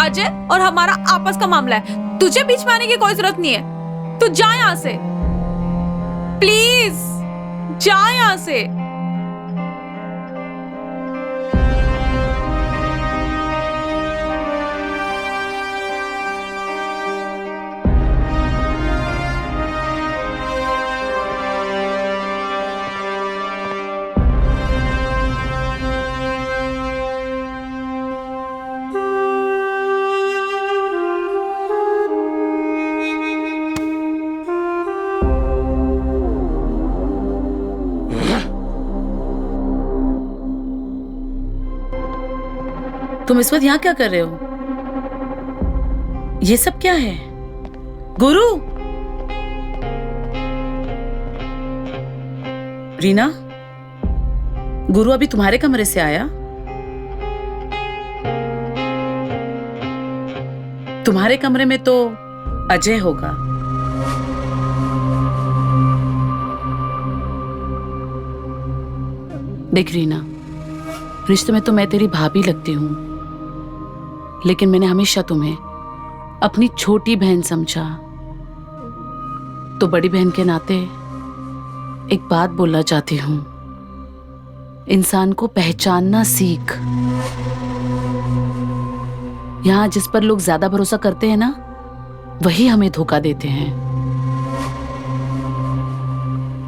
अजय और हमारा आपस का मामला है, तुझे बीच में आने की कोई जरूरत नहीं है। तू जा यहां से, प्लीज जा यहां से। तुम इस वक्त यहाँ क्या कर रहे हो? ये सब क्या है? गुरु! रीना, गुरु अभी तुम्हारे कमरे से आया? तुम्हारे कमरे में तो अजय होगा। देख रीना, रिश्ते में तो मैं तेरी भाभी लगती हूं, लेकिन मैंने हमेशा तुम्हें अपनी छोटी बहन समझा। तो बड़ी बहन के नाते एक बात बोलना चाहती हूं। इंसान को पहचानना सीख। यहां जिस पर लोग ज्यादा भरोसा करते हैं ना, वही हमें धोखा देते हैं।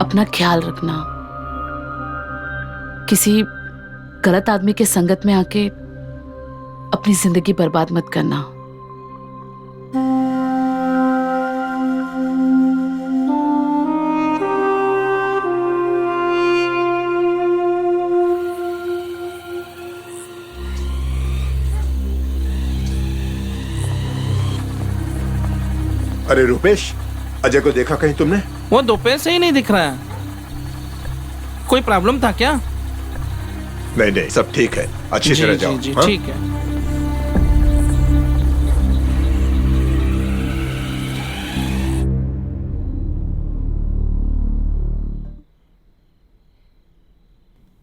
अपना ख्याल रखना। किसी गलत आदमी के संगत में आके अपनी जिंदगी बर्बाद मत करना। अरे रूपेश, अजय को देखा कहीं तुमने? वो दोपहर से ही नहीं दिख रहा है। कोई प्रॉब्लम था क्या? नहीं, सब ठीक है। अच्छी तरह जाओ। जी, हाँ? ठीक है।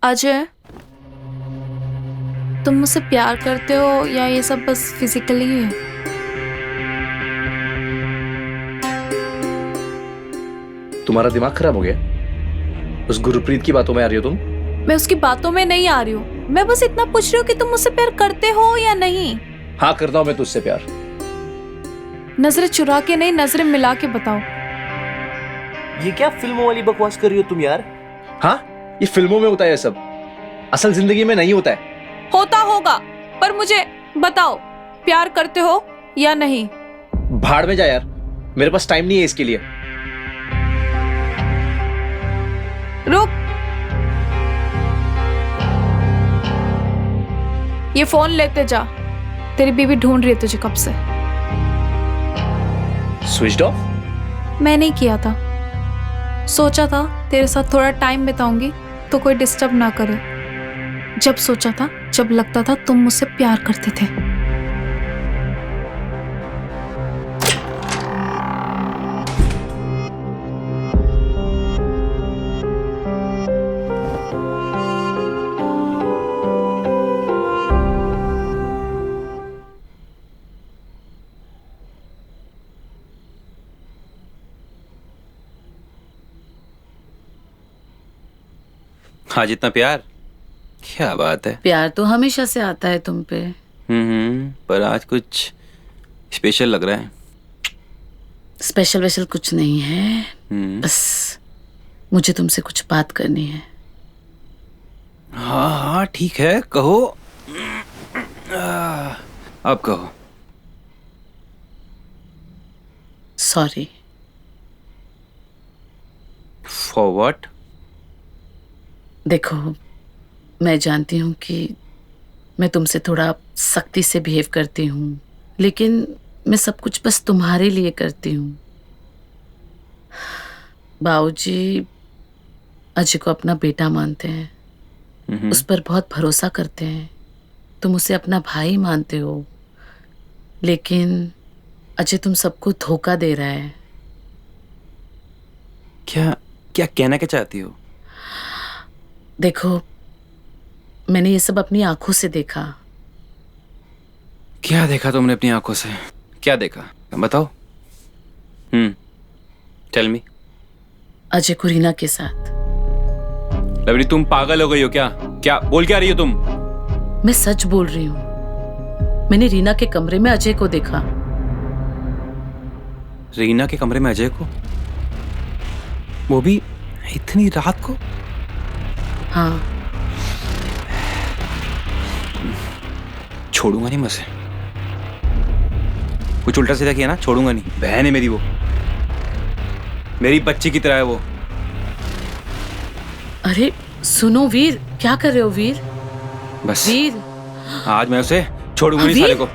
अजय, तुम मुझसे प्यार करते हो या ये सब बस फिजिकली है? तुम्हारा दिमाग खराब हो गया? उस गुरप्रीत की बातों में आ रही हो तुम? मैं उसकी बातों में नहीं आ रही हूँ। मैं बस इतना पूछ रही हूँ कि तुम मुझसे प्यार करते हो या नहीं। हाँ, करता हूँ मैं तुझसे प्यार। नजरें चुरा के नहीं, नजरें मिला के बताओ। ये क्या फिल्मों वाली बकवास कर रही हो तुम यार? हाँ, ये फिल्मों में होता है सब, असल जिंदगी में नहीं होता है। होता होगा, पर मुझे बताओ, प्यार करते हो या नहीं? भाड़ में जा यार, मेरे पास टाइम नहीं है इसके लिए। रुक, ये फोन लेते जा। तेरी बीवी ढूंढ रही है तुझे कब से। Switch off? मैं नहीं किया था, सोचा था तेरे साथ थोड़ा टाइम बिताऊंगी तो कोई डिस्टर्ब ना करे। जब सोचा था, जब लगता था तुम मुझसे प्यार करते थे। आज इतना प्यार, क्या बात है। प्यार तो हमेशा से आता है तुम पे। पर आज कुछ स्पेशल लग रहा है। स्पेशल वेशल कुछ नहीं है, बस मुझे तुमसे कुछ बात करनी है। हाँ हाँ ठीक है, कहो। अब कहो। सॉरी। For what? देखो, मैं जानती हूँ कि मैं तुमसे थोड़ा सख्ती से बिहेव करती हूँ, लेकिन मैं सब कुछ बस तुम्हारे लिए करती हूँ। बाबूजी अजय को अपना बेटा मानते हैं, उस पर बहुत भरोसा करते हैं। तुम उसे अपना भाई मानते हो, लेकिन अजय तुम सबको धोखा दे रहा है। क्या क्या कहना क्या चाहती हो? देखो, मैंने ये सब अपनी आंखों से देखा। क्या देखा तुमने अपनी आंखों से? क्या देखा बताओ। Tell me. अजय को रीना के साथ। लवली तुम पागल हो गई हो क्या? क्या बोल क्या रही हो तुम? मैं सच बोल रही हूँ। मैंने रीना के कमरे में अजय को देखा। रीना के कमरे में अजय को? वो भी इतनी रात को? हाँ। छोड़ूंगा नहीं मैं उसे। कुछ उल्टा सीधा किया ना, छोड़ूंगा नहीं। बहन है मेरी, वो मेरी बच्ची की तरह है वो। अरे सुनो वीर, क्या कर रहे हो वीर? बस वीर, आज मैं उसे छोड़ूंगा नहीं, साले को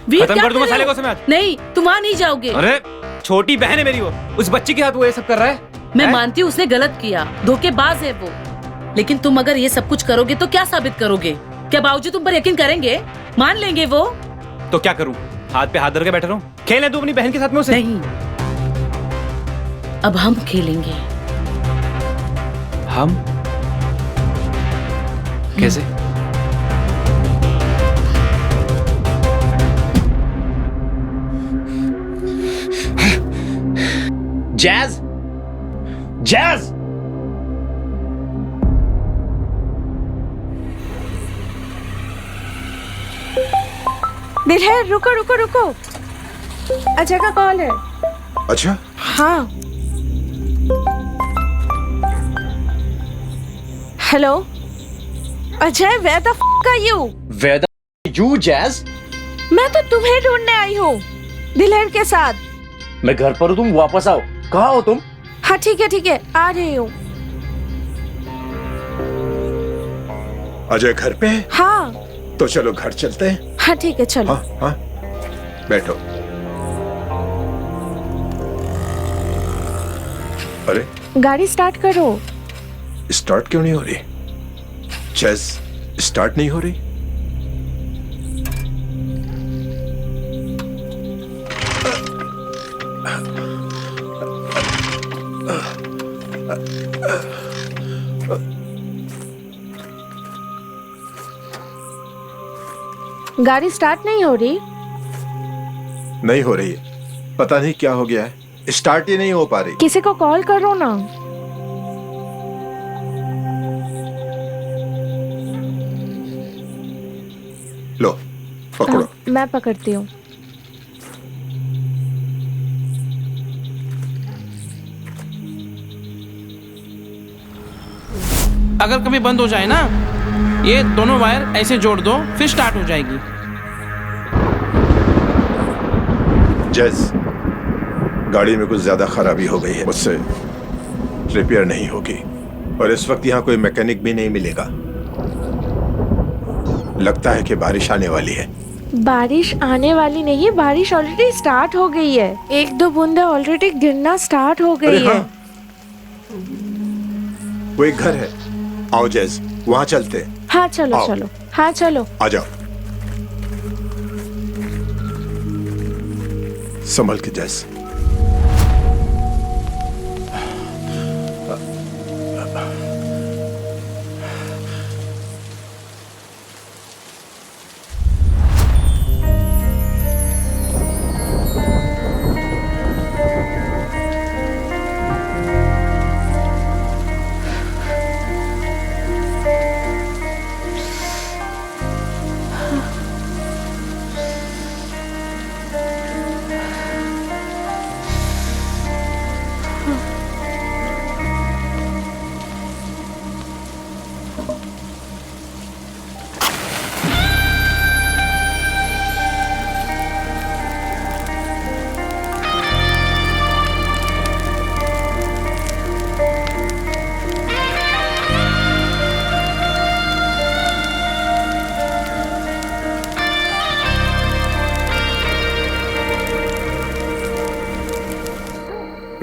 वीर खत्म कर दूंगा साले को मैं। नहीं, तुम वहां नहीं जाओगे। अरे छोटी बहन है मेरी वो, उस बच्ची के साथ वो ये सब कर रहा है। मैं मानती हूँ उसने गलत किया, धोखेबाज है वो, लेकिन तुम अगर ये सब कुछ करोगे तो क्या साबित करोगे? क्या बाबूजी तुम पर यकीन करेंगे? मान लेंगे वो? तो क्या करूं? हाथ पे हाथ धर के बैठा रहूं? खेलने दूं अपनी बहन के साथ में उसे? नहीं, अब हम खेलेंगे। हम? कैसे? जैज, जैज, दिलहर रुको रुको रुको, अजय का कॉल है। अच्छा हाँ। Hello Ajay, where the f are you? Where the you, Jazz? मैं तो तुम्हें ढूंढने आई हूँ दिलहर के साथ। मैं घर पर हूँ, तुम वापस आओ। कहाँ हो तुम? हाँ ठीक है, आ रही हूँ। अजय घर पे है? हाँ। तो चलो घर चलते हैं। हाँ ठीक है, चलो। हाँ हाँ, बैठो। अरे गाड़ी स्टार्ट करो। स्टार्ट क्यों नहीं हो रही? चेस स्टार्ट नहीं हो रही? गाड़ी स्टार्ट नहीं हो रही? नहीं हो रही है, पता नहीं क्या हो गया है, स्टार्ट ही नहीं हो पा रही। किसी को कॉल करो ना। लो पकड़ो। मैं पकड़ती हूँ। अगर कभी बंद हो जाए ना, ये दोनों वायर ऐसे जोड़ दो, फिर स्टार्ट हो जाएगी। जैस, गाड़ी में कुछ ज्यादा खराबी हो गई है, मुझसे रिपेयर नहीं होगी, और इस वक्त यहाँ कोई मैकेनिक भी नहीं मिलेगा। लगता है कि बारिश आने वाली है। बारिश आने वाली नहीं, बारिश ऑलरेडी स्टार्ट हो गई है। एक दो बूंदे ऑलरेडी गिरना स्टार्ट हो गई है। वो एक घर है, आओ जैस वहाँ चलते हैं। हाँ चलो आओ। चलो, हाँ चलो। आ जाओ, संभल के जैस।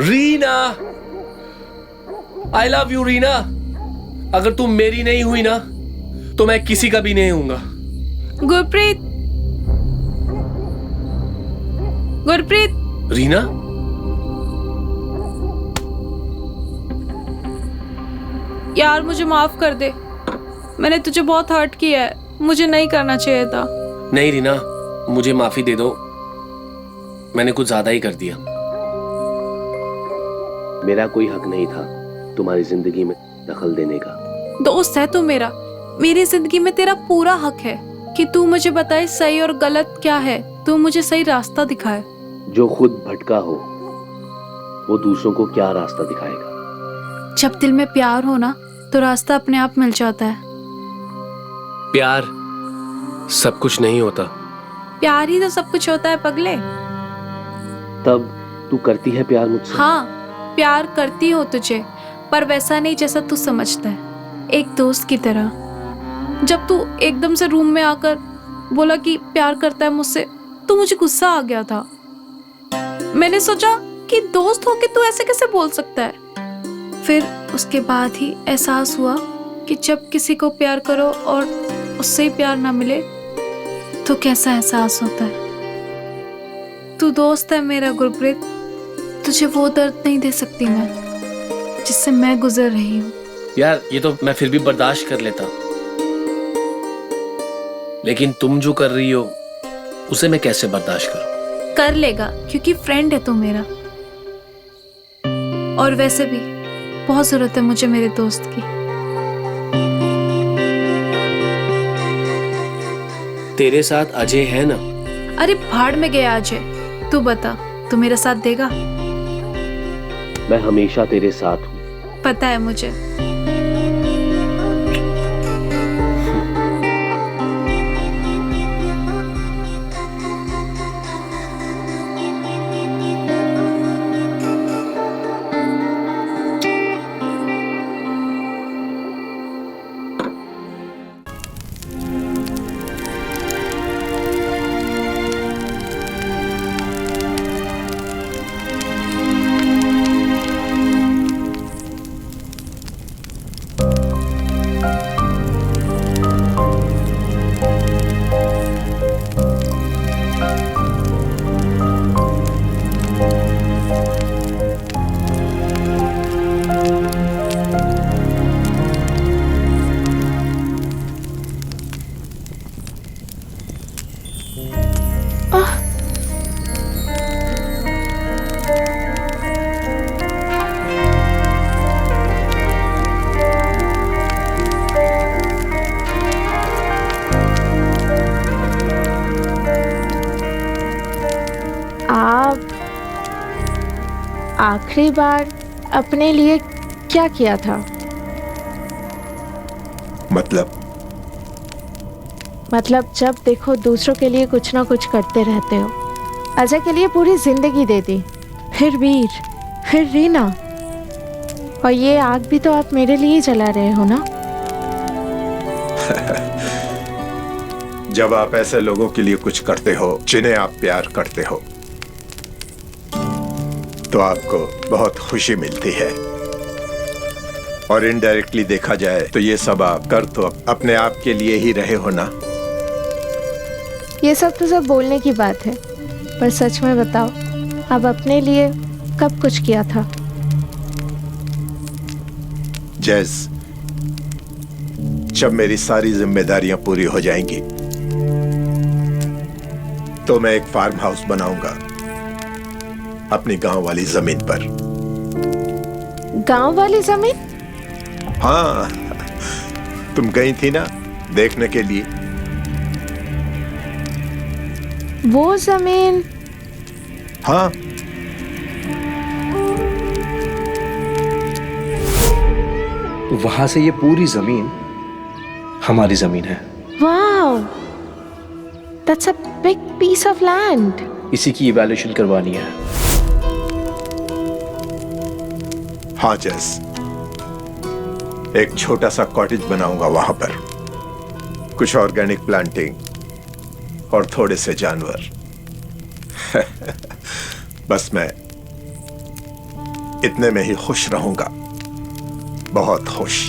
Reena, I love you Reena. अगर तुम मेरी नहीं हुई ना तो मैं किसी का भी नहीं हूंगा। गुरप्रीत, गुरप्रीत। रीना, यार मुझे माफ कर दे, मैंने तुझे बहुत हर्ट किया है, मुझे नहीं करना चाहिए था। नहीं रीना, मुझे माफी दे दो, मैंने कुछ ज्यादा ही कर दिया। मेरा कोई हक नहीं था तुम्हारी जिंदगी में दखल देने का। दोस्त है तू मेरा, मेरी जिंदगी में तेरा पूरा हक है कि तू मुझे बताए सही और गलत क्या है, तू मुझे सही रास्ता दिखाए। जो खुद भटका हो वो दूसरों को क्या रास्ता दिखाएगा। जब दिल में प्यार हो ना तो रास्ता अपने आप मिल जाता है। प्यार सब कुछ नहीं होता। प्यार ही तो सब कुछ होता है पगले। तब तू करती है प्यार मुझसे? हाँ, प्यार करती हूँ तुझे, पर वैसा नहीं जैसा तू समझता है, एक दोस्त की तरह। जब तू एकदम से रूम में आकर बोला कि प्यार करता है मुझसे, तो मुझे गुस्सा आ गया था। मैंने सोचा कि दोस्त हो के तू ऐसे कैसे बोल सकता है। फिर उसके बाद ही एहसास हुआ कि जब किसी को प्यार करो और उससे ही प्यार ना मिले तो कैसा एहसास होता है। तू दोस्त है मेरा गुरप्रीत, तुझे वो दर्द नहीं दे सकती मैं जिससे मैं गुजर रही हूँ। यार ये तो मैं फिर भी बर्दाश्त कर लेता, लेकिन तुम जो कर रही हो उसे मैं कैसे बर्दाश्त करूं? कर लेगा क्योंकि फ्रेंड है तू मेरा, और वैसे भी बहुत जरूरत है मुझे मेरे दोस्त की। तेरे साथ अजय है ना? अरे भाड़ में गया अजय, तू बता, तू मेरा साथ देगा? मैं हमेशा तेरे साथ हूं। पता है मुझे। आखिरी बार अपने लिए क्या किया था? मतलब जब देखो दूसरों के लिए कुछ ना कुछ करते रहते हो। अजय के लिए पूरी जिंदगी दे दी, फिर वीर, फिर रीना, और ये आग भी तो आप मेरे लिए जला रहे हो ना। जब आप ऐसे लोगों के लिए कुछ करते हो जिन्हें आप प्यार करते हो तो आपको बहुत खुशी मिलती है, और इनडायरेक्टली देखा जाए तो ये सब आप कर तो अपने आप के लिए ही रहे हो ना। ये सब तो सब बोलने की बात है, पर सच में बताओ, अब अपने लिए कब कुछ किया था? जैस, जब मेरी सारी जिम्मेदारियां पूरी हो जाएंगी तो मैं एक फार्म हाउस बनाऊंगा अपनी गांव वाली जमीन पर। गांव वाली जमीन? हाँ, तुम गई थी ना देखने के लिए। वो जमीन? हाँ, वहां से ये पूरी जमीन हमारी जमीन है। Wow, that's a big piece of land. इसी की इवैल्यूएशन करवानी है। हाँ जैस, एक छोटा सा कॉटेज बनाऊंगा वहां पर, कुछ ऑर्गेनिक प्लांटिंग और थोड़े से जानवर। बस मैं इतने में ही खुश रहूंगा, बहुत खुश।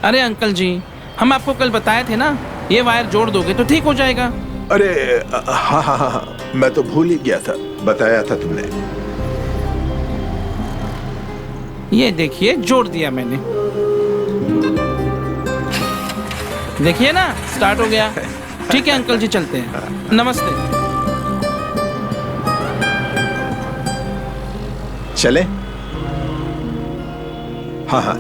अरे अंकल जी, हम आपको कल बताए थे ना, ये वायर जोड़ दोगे तो ठीक हो जाएगा। अरे हाँ हाँ हाँ, मैं तो भूल ही गया था, बताया था तुमने। ये देखिए, जोड़ दिया मैंने। देखिए ना, स्टार्ट हो गया। ठीक है अंकल जी, चलते हैं। नमस्ते। चले? हाँ हाँ।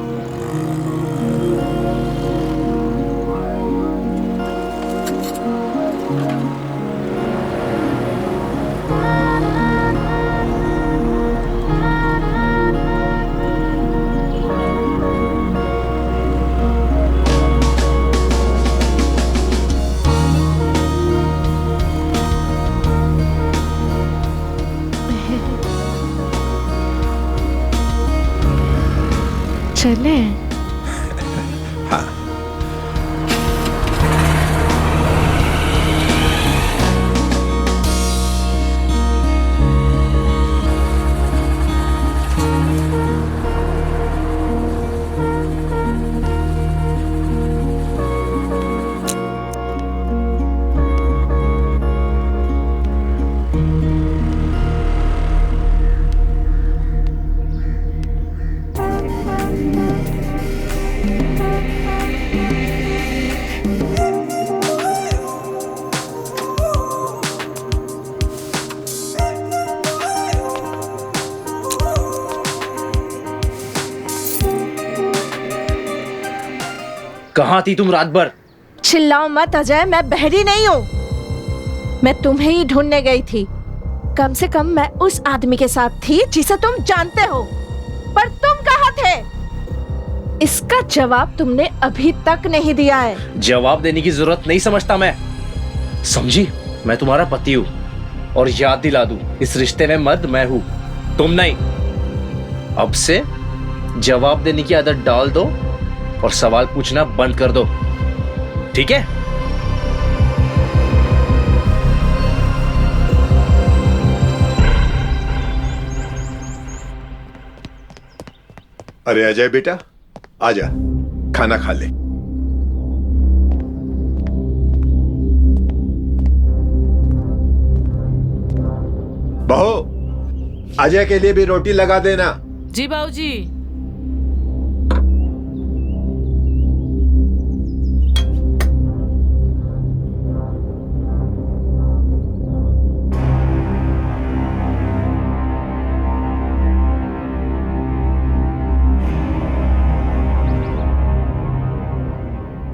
चले? हाँ। कहाँ थी तुम रात भर? चिल्लाओ मत अजय, मैं बहरी नहीं हूँ। मैं तुम्हें ही ढूंढने गई थी। कम से कम मैं उस आदमी के साथ थी जिसे तुम जानते हो, पर तुम कहाँ थे? इसका जवाब तुमने अभी तक नहीं दिया है। जवाब देने की जरूरत नहीं समझता मैं, समझी? मैं तुम्हारा पति हूँ, और याद दिला दूं, इस रिश्ते में मर्द मैं हूँ, तुम नहीं। अब से जवाब देने की आदत डाल दो और सवाल पूछना बंद कर दो, ठीक है? अरे अजय बेटा, आजा, खाना खा ले। बहू, अजय के लिए भी रोटी लगा देना। जी बाबूजी।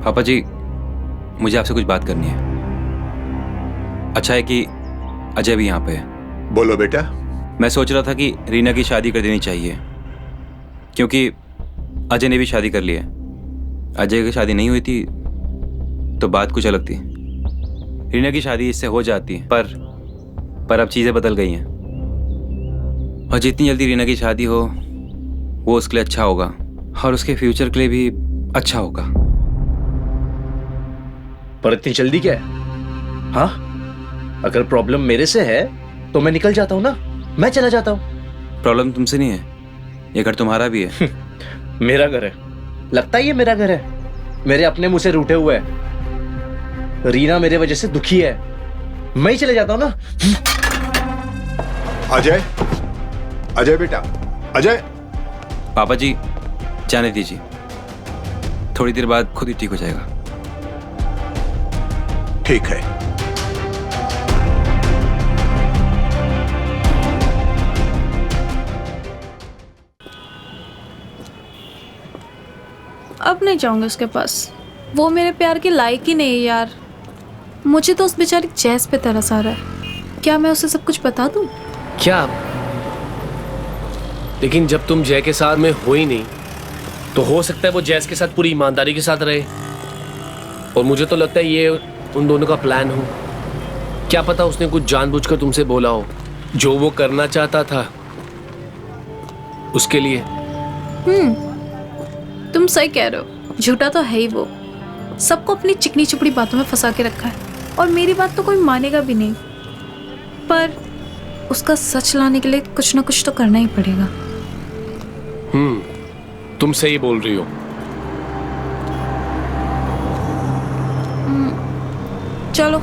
पापा जी, मुझे आपसे कुछ बात करनी है। अच्छा है कि अजय भी यहाँ पे है। बोलो बेटा। मैं सोच रहा था कि रीना की शादी कर देनी चाहिए, क्योंकि अजय ने भी शादी कर ली है। अजय की शादी नहीं हुई थी तो बात कुछ अलग थी। रीना की शादी इससे हो जाती है, पर अब चीज़ें बदल गई हैं, और जितनी जल्दी रीना की शादी हो वो उसके लिए अच्छा होगा और उसके फ्यूचर के लिए भी अच्छा होगा। पर इतनी जल्दी क्या है? हाँ, अगर प्रॉब्लम मेरे से है तो मैं निकल जाता हूँ ना, मैं चला जाता हूँ। प्रॉब्लम तुमसे नहीं है, ये घर तुम्हारा भी है। मेरा घर है? लगता ही है मेरा घर है। मेरे अपने मुंह से रूठे हुए है। रीना मेरे वजह से दुखी है, मैं ही चले जाता हूँ ना। अजय, अजय बेटा, अजय। पापा जी जाने दीजिए, थोड़ी देर बाद खुद ही ठीक हो जाएगा। ठीक है। अब नहीं जाऊंगी उसके पास, वो मेरे प्यार के लायक ही नहीं है यार। मुझे तो उस बेचारी जैस पे तरस आ रहा है। क्या मैं उसे सब कुछ बता दूं? क्या? लेकिन जब तुम जय के साथ में हो ही नहीं, तो हो सकता है वो जैस के साथ पूरी ईमानदारी के साथ रहे। और मुझे तो लगता है ये उन दोनों का प्लान हो। क्या पता उसने कुछ जानबूझकर तुमसे बोला हो, जो वो करना चाहता था उसके लिए। तुम सही कह रहे हो, झूठा तो है ही वो। सबको अपनी चिकनी चुपड़ी बातों में फंसा के रखा है, और मेरी बात तो कोई मानेगा भी नहीं। पर उसका सच लाने के लिए कुछ ना कुछ तो करना ही पड़ेगा। तुम सही बोल रही हो। चलो।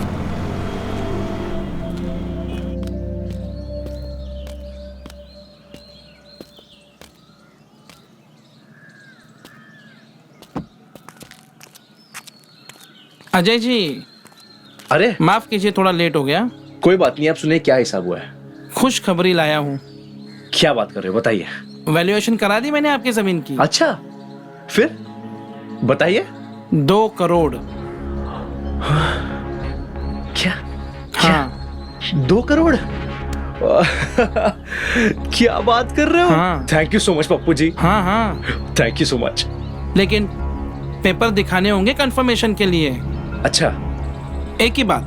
अजय जी, अरे माफ कीजिए, थोड़ा लेट हो गया। कोई बात नहीं, आप सुनिए क्या हिसाब हुआ है। खुश खबरी लाया हूँ। क्या बात कर रहे हो, बताइए। वैल्यूएशन करा दी मैंने आपकी जमीन की। अच्छा, फिर बताइए। 2 करोड़। क्या? हाँ। 2 करोड़? क्या बात कर रहे हो? हाँ। Thank you so much Pappu ji. हाँ हाँ, थैंक यू सो मच। लेकिन पेपर दिखाने होंगे कंफर्मेशन के लिए। अच्छा। एक ही बात,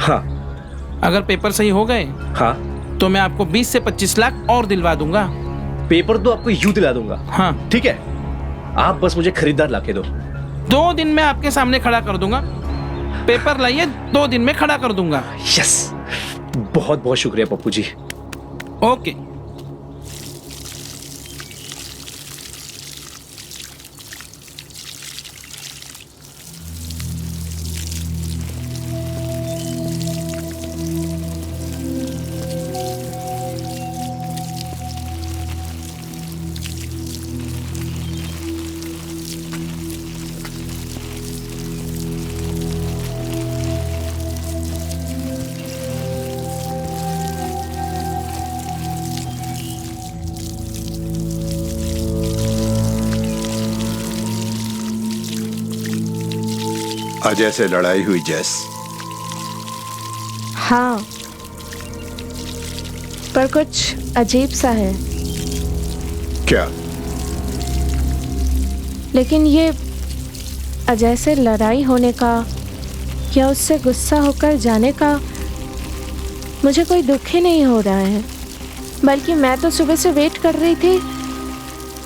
हाँ। अगर पेपर सही हो गए हाँ, तो मैं आपको 20 से 25 लाख और दिलवा दूंगा। पेपर तो आपको यूं दिला दूंगा। हाँ ठीक है, आप बस मुझे खरीदार लाके दो। 2 दिन में आपके सामने खड़ा कर दूंगा। पेपर लाइए, 2 दिन में खड़ा कर दूंगा। यस, बहुत बहुत शुक्रिया पप्पू जी। ओके। अजय से लड़ाई हुई जैस? हाँ, पर कुछ अजीब सा है। क्या? लेकिन ये अजय से लड़ाई होने का या उससे गुस्सा होकर जाने का मुझे कोई दुख ही नहीं हो रहा है, बल्कि मैं तो सुबह से वेट कर रही थी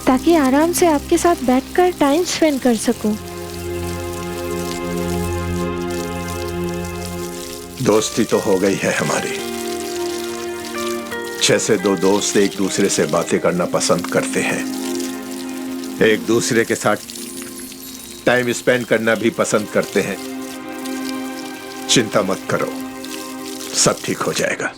ताकि आराम से आपके साथ बैठकर टाइम स्पेंड कर सकूं। दोस्ती तो हो गई है हमारी, जैसे 2 दोस्त एक दूसरे से बातें करना पसंद करते हैं, एक दूसरे के साथ टाइम स्पेंड करना भी पसंद करते हैं। चिंता मत करो, सब ठीक हो जाएगा।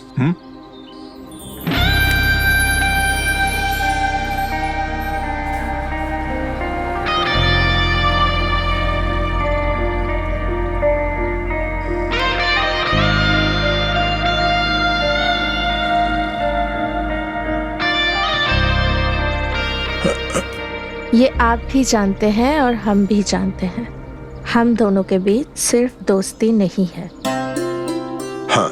ये आप भी जानते हैं और हम भी जानते हैं, हम दोनों के बीच सिर्फ दोस्ती नहीं है। हाँ,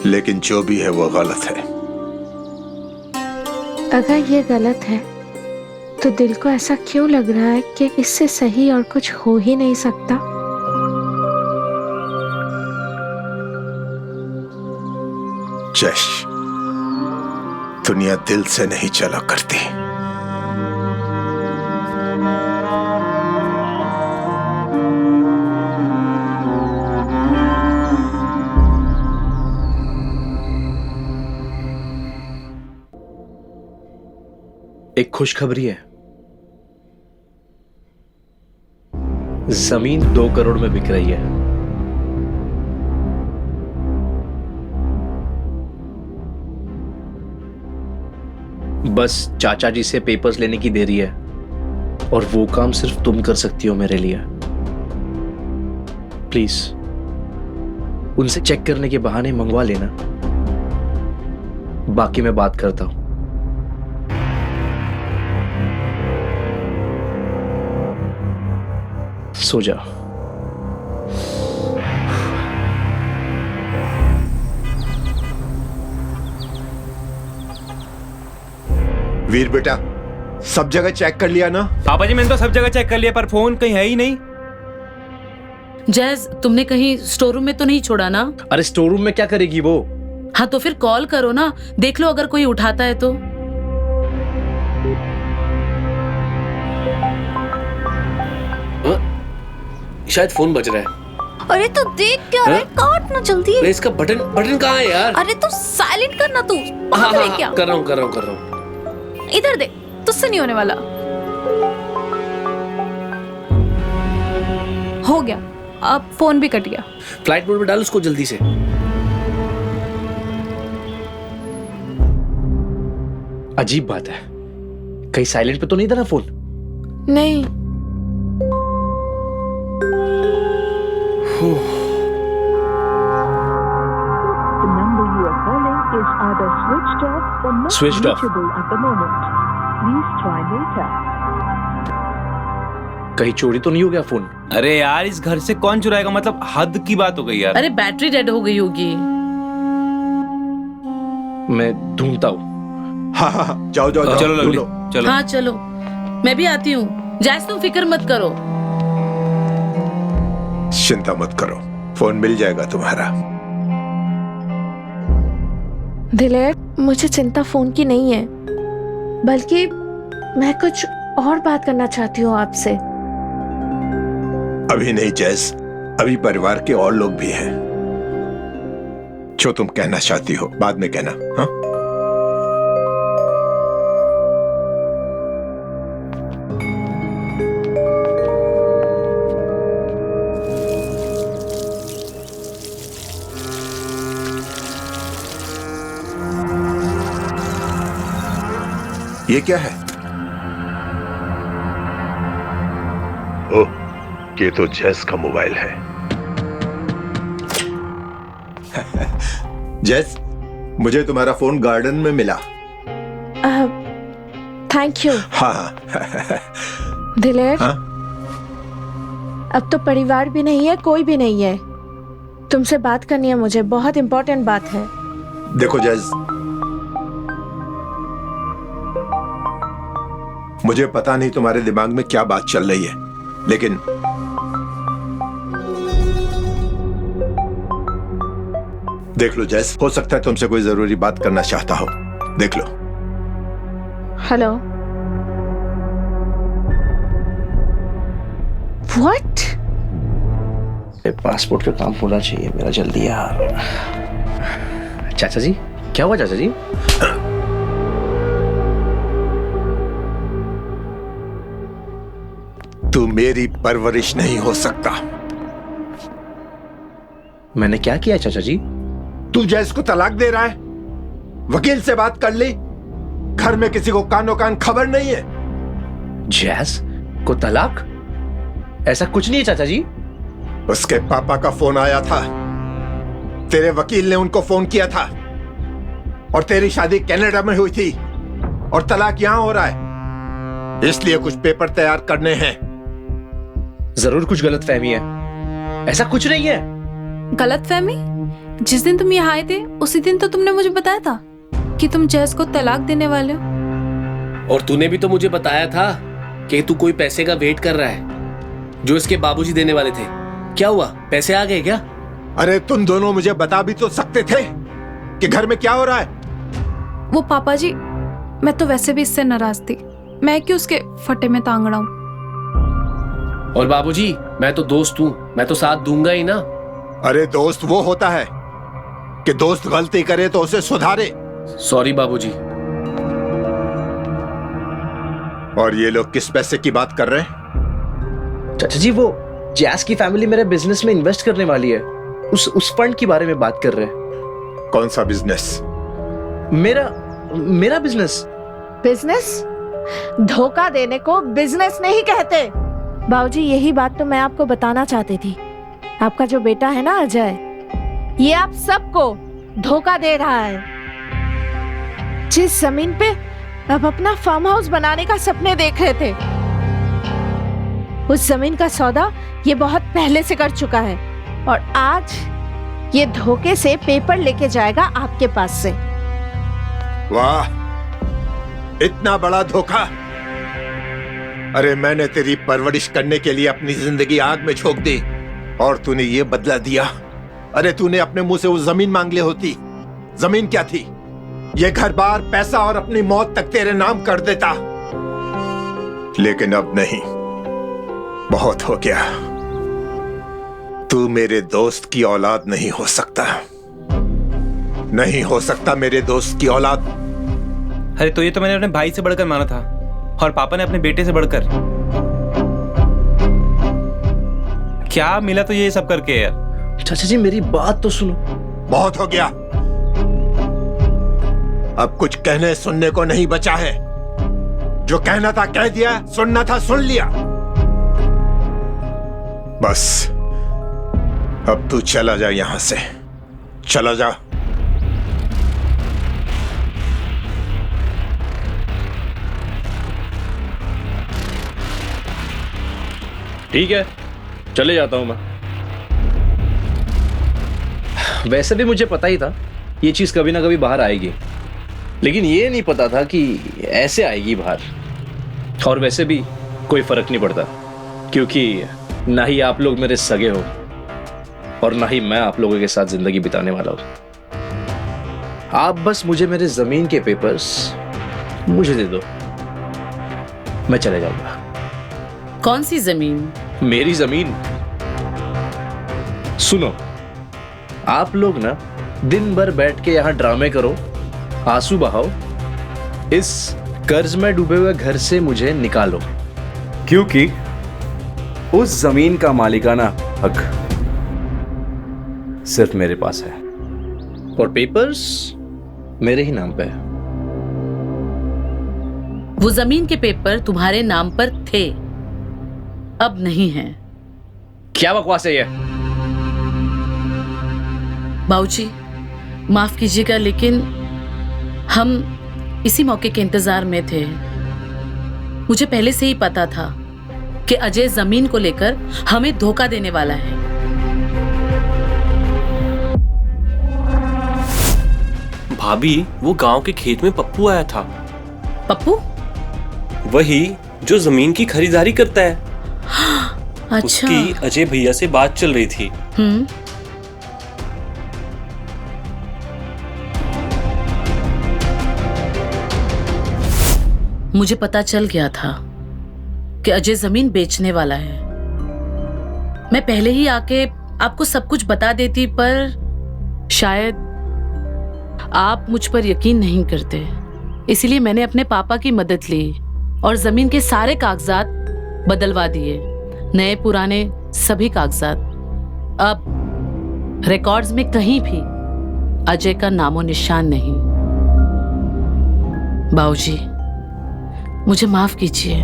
लेकिन जो भी है वो गलत है। अगर ये गलत है तो दिल को ऐसा क्यों लग रहा है कि इससे सही और कुछ हो ही नहीं सकता? जश, दुनिया दिल से नहीं चला करती। एक खुशखबरी है। जमीन 2 करोड़ में बिक रही है। बस चाचा जी से पेपर्स लेने की देरी है और वो काम सिर्फ तुम कर सकती हो मेरे लिए। प्लीज उनसे चेक करने के बहाने मंगवा लेना, बाकी मैं बात करता हूं। सो जा। वीर बेटा, सब जगह चेक कर लिया ना? पापा जी मैंने तो सब जगह चेक कर लिया पर फोन कहीं है ही नहीं। जैज, तुमने कहीं स्टोर रूम में तो नहीं छोड़ा ना? अरे स्टोर रूम में क्या करेगी वो? हाँ तो फिर कॉल करो ना, देख लो अगर कोई उठाता है तो। शायद फोन बज रहा है। अरे तो देख क्या रहा है, काट ना जल्दी। अरे इसका बटन बटन कहाँ है यार? अरे तो साइलेंट करना तू। हाँ, भाग ले क्या? कर रहा हूँ। इधर देख, तुझसे नहीं होने वाला। हो गया, अब फोन भी कट गया। फ्लाइट मोड में डाल उसको जल्दी से। अजीब बात है, कहीं साइलेंट पे तो नहीं था ना फोन? नहीं। Switched off. कहीं चोरी तो नहीं हो गया फोन? अरे यार इस घर से कौन चुराएगा, मतलब हद की बात हो गई यार। अरे बैटरी डेड हो गई होगी। मैं ढूंढता हूँ। हाँ, जाओ जाओ जाओ, चलो लवली, ढूंढो। चलो। हाँ चलो, मैं भी आती हूँ। जैस तुम फिक्र मत करो। चिंता मत करो, फोन मिल जाएगा तुम्हारा। दिलेर, मुझे चिंता फोन की नहीं है, बल्कि मैं कुछ और बात करना चाहती हूँ आपसे। अभी नहीं जैस, अभी परिवार के और लोग भी हैं। जो तुम कहना चाहती हो बाद में कहना। हाँ, ये क्या है? ओह, ये तो जैस का मोबाइल है। जैस, मुझे तुम्हारा फोन गार्डन में मिला। Thank you. हाँ। दिलेर, हाँ? अब तो परिवार भी नहीं है, कोई भी नहीं है। तुमसे बात करनी है मुझे, बहुत इंपॉर्टेंट बात है। देखो जैस, मुझे पता नहीं तुम्हारे दिमाग में क्या बात चल रही है, लेकिन देख लो जैस, हो सकता है तुमसे कोई जरूरी बात करना चाहता हो। देख लो। हेलो। व्हाट? पासपोर्ट का काम होना चाहिए मेरा जल्दी यार। चाचा जी, क्या हुआ चाचा जी? तू मेरी परवरिश नहीं हो सकता। मैंने क्या किया चाचा जी? तू जैस को तलाक दे रहा है। वकील से बात कर ली, घर में किसी को कानो कान खबर नहीं है। जैस को तलाक? ऐसा कुछ नहीं है चाचा जी। उसके पापा का फोन आया था, तेरे वकील ने उनको फोन किया था, और तेरी शादी कनाडा में हुई थी और तलाक यहां हो रहा है। इसलिए कुछ पेपर तैयार करने हैं। जरूर कुछ गलतफहमी है, ऐसा कुछ नहीं है। गलतफहमी? जिस दिन तुम यहाँ आए थे उसी दिन तो तुमने मुझे बताया था कि तुम जैस को तलाक देने वाले हो। और तूने भी तो मुझे बताया था कि तू कोई पैसे का वेट कर रहा है जो इसके बाबूजी देने वाले थे। क्या हुआ, पैसे आ गए क्या? अरे तुम दोनों मुझे बता भी तो सकते थे कि घर में क्या हो रहा है। वो पापा जी, मैं तो वैसे भी इससे नाराज थी, मैं क्यों उसके फटे में तांगड़ा हूँ। और बाबूजी, मैं तो दोस्त हूँ, मैं तो साथ दूंगा ही ना। अरे दोस्त वो होता है कि दोस्त गलती करे तो उसे सुधारे। सॉरी बाबूजी। और ये लोग किस पैसे की बात कर रहे हैं? चाचा जी, वो जैस की फैमिली मेरे बिजनेस में इन्वेस्ट करने वाली है, उस फंड के बारे में बात कर रहे हैं। कौन सा बिजनेस? मेरा बिजनेस। बिजनेस? धोखा देने को बिजनेस नहीं कहते। बाबूजी, यही बात तो मैं आपको बताना चाहती थी। आपका जो बेटा है ना अजय, ये आप सबको धोखा दे रहा है। जिस जमीन पे आप अपना फार्म हाउस बनाने का सपने देख रहे थे, उस जमीन का सौदा ये बहुत पहले से कर चुका है और आज ये धोखे से पेपर लेके जाएगा आपके पास से। वाह, इतना बड़ा धोखा! अरे मैंने तेरी परवरिश करने के लिए अपनी जिंदगी आग में झोंक दी और तूने ये बदला दिया। अरे तूने अपने मुंह से वो जमीन मांग ली होती। जमीन क्या थी? ये घर बार, पैसा और अपनी मौत तक तेरे नाम कर देता। लेकिन अब नहीं, बहुत हो गया। तू मेरे दोस्त की औलाद नहीं हो सकता, नहीं हो सकता मेरे दोस्त की औलाद। अरे तो ये तो मैंने अपने भाई से बढ़कर माना था और पापा ने अपने बेटे से बढ़कर। क्या मिला तो ये सब करके यार। चाचा जी, मेरी बात तो सुनो। बहुत हो गया, अब कुछ कहने सुनने को नहीं बचा है। जो कहना था कह दिया, सुनना था सुन लिया। बस अब तू चला जा यहां से, चला जा। ठीक है, चले जाता हूं मैं। वैसे भी मुझे पता ही था ये चीज कभी ना कभी बाहर आएगी, लेकिन ये नहीं पता था कि ऐसे आएगी बाहर। और वैसे भी कोई फर्क नहीं पड़ता, क्योंकि ना ही आप लोग मेरे सगे हो और ना ही मैं आप लोगों के साथ जिंदगी बिताने वाला हूं। आप बस मुझे मेरे जमीन के पेपर्स मुझे दे दो, मैं चले जाऊंगा। कौन सी जमीन? मेरी जमीन। सुनो, आप लोग ना दिन भर बैठ के यहां ड्रामे करो, आंसू बहाओ, इस कर्ज में डूबे हुए घर से मुझे निकालो, क्योंकि उस जमीन का मालिकाना हक सिर्फ मेरे पास है और पेपर्स मेरे ही नाम पे है। वो जमीन के पेपर तुम्हारे नाम पर थे, अब नहीं है। क्या बकवास है ये? बाबूजी, माफ कीजिएगा, लेकिन हम इसी मौके के इंतजार में थे। मुझे पहले से ही पता था कि अजय जमीन को लेकर हमें धोखा देने वाला है। भाभी, वो गांव के खेत में पप्पू आया था। पप्पू? वही जो जमीन की खरीदारी करता है। अच्छा। उसकी अजय भैया से बात चल रही थी। मुझे पता चल गया था कि अजय जमीन बेचने वाला है। मैं पहले ही आके आपको सब कुछ बता देती, पर शायद आप मुझ पर यकीन नहीं करते। इसीलिए मैंने अपने पापा की मदद ली और जमीन के सारे कागजात बदलवा दिए, नए पुराने सभी कागजात। अब रिकॉर्ड्स में कहीं भी अजय का नामो निशान नहीं। बाबूजी, मुझे माफ कीजिए,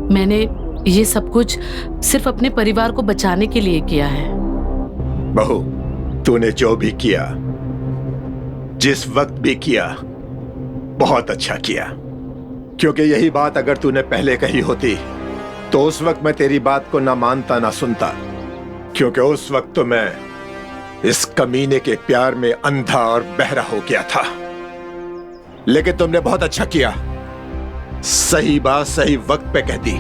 मैंने ये सब कुछ सिर्फ अपने परिवार को बचाने के लिए किया है। बहू, तूने जो भी किया, जिस वक्त भी किया, बहुत अच्छा किया। क्योंकि यही बात अगर तूने पहले कही होती तो उस वक्त मैं तेरी बात को ना मानता ना सुनता, क्योंकि उस वक्त तो मैं इस कमीने के प्यार में अंधा और बहरा हो गया था। लेकिन तुमने बहुत अच्छा किया, सही बात सही वक्त पे कह दी।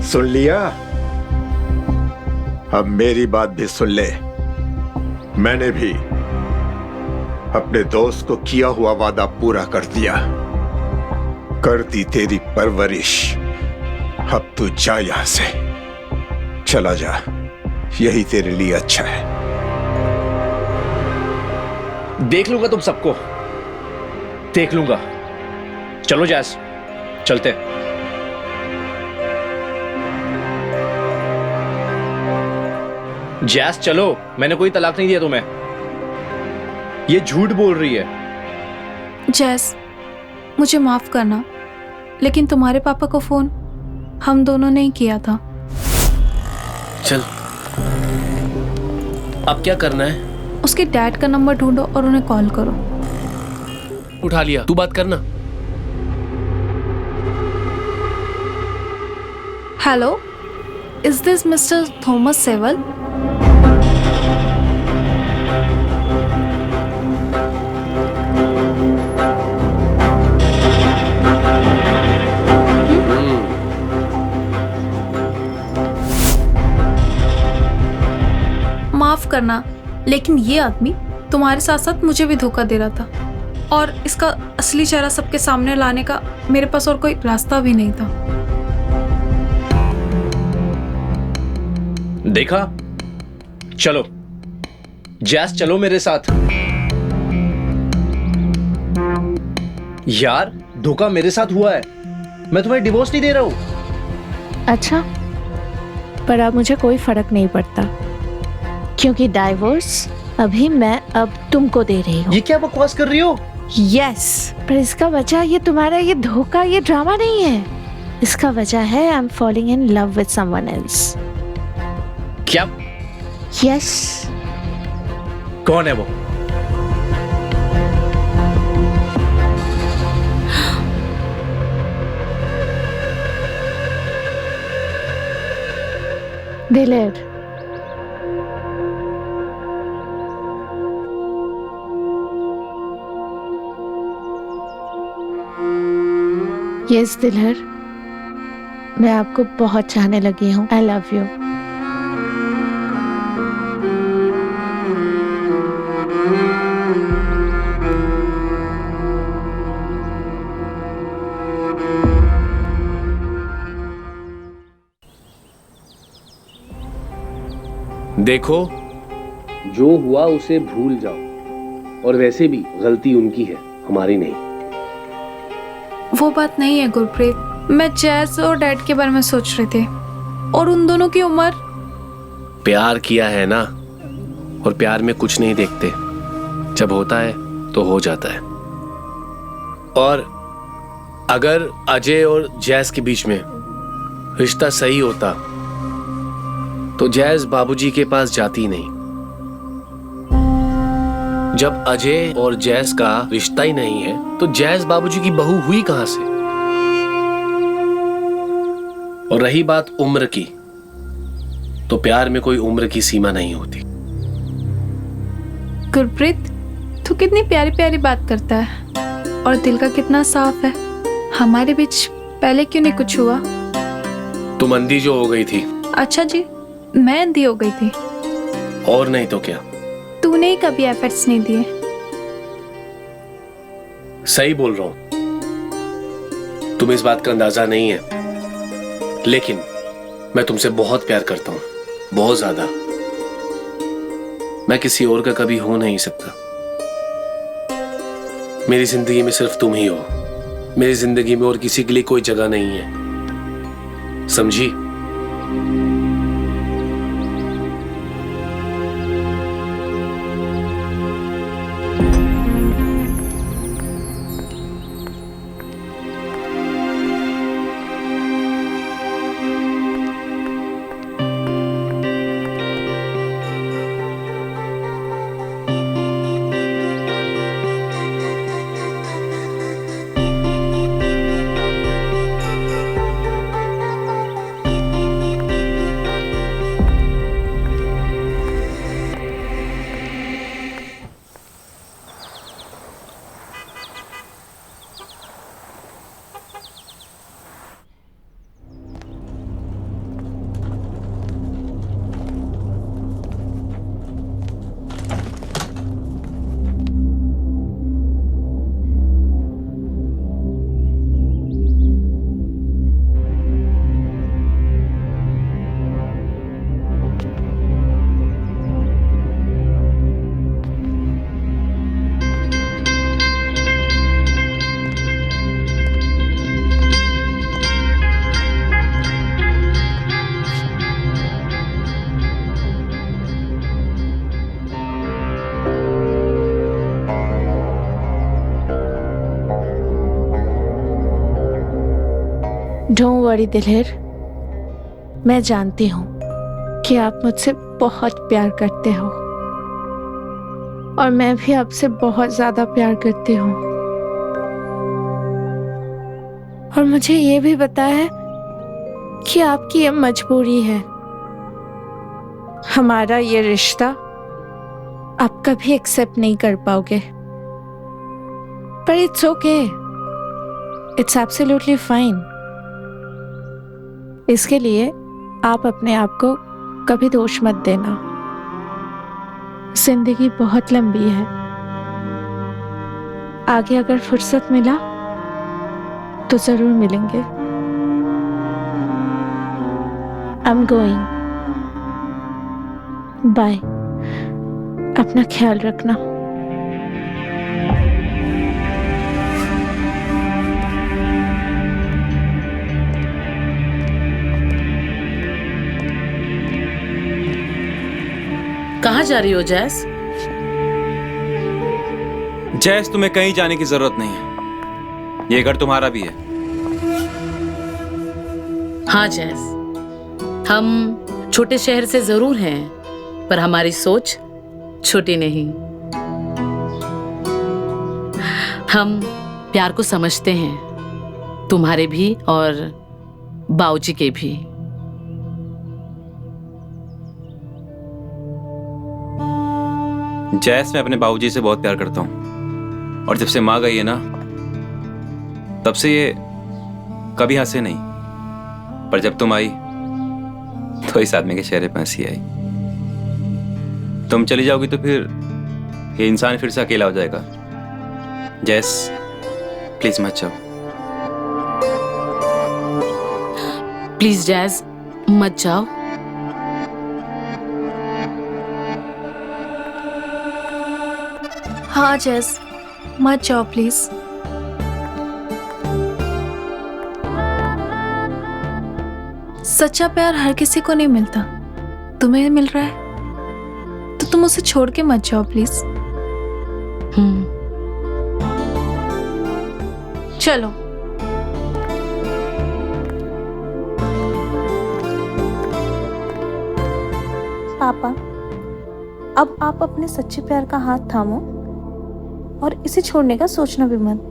सुन लिया? अब मेरी बात भी सुन ले। मैंने भी अपने दोस्त को किया हुआ वादा पूरा कर दिया, कर दी तेरी परवरिश। अब तू जा यहां से, चला जा, यही तेरे लिए अच्छा है। देख लूंगा तुम सबको, देख लूंगा। चलो जैस, चलते। जैस चलो, मैंने कोई तलाक नहीं दिया तुम्हें। ये झूठ बोल रही है। जैस, मुझे माफ करना, लेकिन तुम्हारे पापा को फोन हम दोनों ने ही किया था। चल, अब क्या करना है? उसके डैड का नंबर ढूंढो और उन्हें कॉल करो। उठा लिया, तू बात करना। Hello, is this mister Thomas Sewell? माफ करना, लेकिन ये आदमी तुम्हारे साथ साथ मुझे भी धोखा दे रहा था, और इसका असली चेहरा सबके सामने लाने का मेरे पास और कोई रास्ता भी नहीं था। देखा? चलो जैस, चलो मेरे साथ। यार, धोखा मेरे साथ हुआ है, मैं तुम्हें डिवोर्स नहीं दे रहा हूं। अच्छा, पर अब मुझे कोई फर्क नहीं पड़ता, क्योंकि डाइवोर्स अभी मैं अब तुमको दे रही हूँ। ये क्या बकवास कर रही हो? यस, पर इसका वजह ये तुम्हारा ये धोखा, ये ड्रामा नहीं है। इसका वजह है I am falling in love with someone else. क्या? यस। कौन है वो? दिलेर। यस दिलहर, मैं आपको बहुत चाहने लगी हूँ। I love you. देखो, जो हुआ उसे भूल जाओ, और वैसे भी गलती उनकी है, हमारी नहीं। वो बात नहीं है गुरप्रीत, मैं जैस और डैड के बारे में सोच रहे थे, और उन दोनों की उम्र। प्यार किया है ना, और प्यार में कुछ नहीं देखते, जब होता है तो हो जाता है। और अगर अजय और जैस के बीच में रिश्ता सही होता तो जैस बाबूजी के पास जाती नहीं। जब अजय और जैस का रिश्ता ही नहीं है तो जैस बाबूजी की बहू हुई कहां से? और रही बात उम्र की, तो प्यार में कोई उम्र की सीमा नहीं होती। गुरप्रीत, तू कितनी प्यारी प्यारी बात करता है, और दिल का कितना साफ है। हमारे बीच पहले क्यों नहीं कुछ हुआ? तुम अंधी जो हो गई थी। अच्छा जी, मैं अंधी हो गई थी? और नहीं तो क्या। तूने ही कभी एफर्ट्स नहीं दिए। सही बोल रहा हूं, तुम्हें इस बात का अंदाजा नहीं है, लेकिन मैं तुमसे बहुत प्यार करता हूं, बहुत ज्यादा। मैं किसी और का कभी हो नहीं सकता। मेरी जिंदगी में सिर्फ तुम ही हो। मेरी जिंदगी में और किसी के लिए कोई जगह नहीं है, समझी? डोंट वरी दिलहेर, मैं जानती हूँ कि आप मुझसे बहुत प्यार करते हो और मैं भी आपसे बहुत ज्यादा प्यार करती हूँ। और मुझे ये भी पता है कि आपकी ये मजबूरी है। हमारा ये रिश्ता आप कभी एक्सेप्ट नहीं कर पाओगे, पर it's okay, it's absolutely fine. इसके लिए आप अपने आप को कभी दोष मत देना। जिंदगी बहुत लंबी है, आगे अगर फुर्सत मिला तो जरूर मिलेंगे। आई एम गोइंग, बाय, अपना ख्याल रखना। कहाँ जा रही हो जैस? जैस, तुम्हें कहीं जाने की जरूरत नहीं है, ये घर तुम्हारा भी है। हाँ जैस, हम छोटे शहर से जरूर हैं, पर हमारी सोच छोटी नहीं। हम प्यार को समझते हैं, तुम्हारे भी और बाऊजी के भी। जैस, मैं अपने बाबूजी से बहुत प्यार करता हूँ और जब से माँ गई है ना, तब से ये कभी हंसे नहीं, पर जब तुम आई तो इस आदमी के चेहरे पर हंसी आई। तुम चली जाओगी तो फिर ये इंसान फिर से अकेला हो जाएगा। जैस, प्लीज मत जाओ। प्लीज जैस, मत जाओ। हाँ जैस, मत जाओ प्लीज। सच्चा प्यार हर किसी को नहीं मिलता, तुम्हें मिल रहा है तो तुम उसे छोड़ के मत जाओ प्लीज। चलो। पापा, अब आप अपने सच्चे प्यार का हाथ थामो और इसे छोड़ने का सोचना भी मत।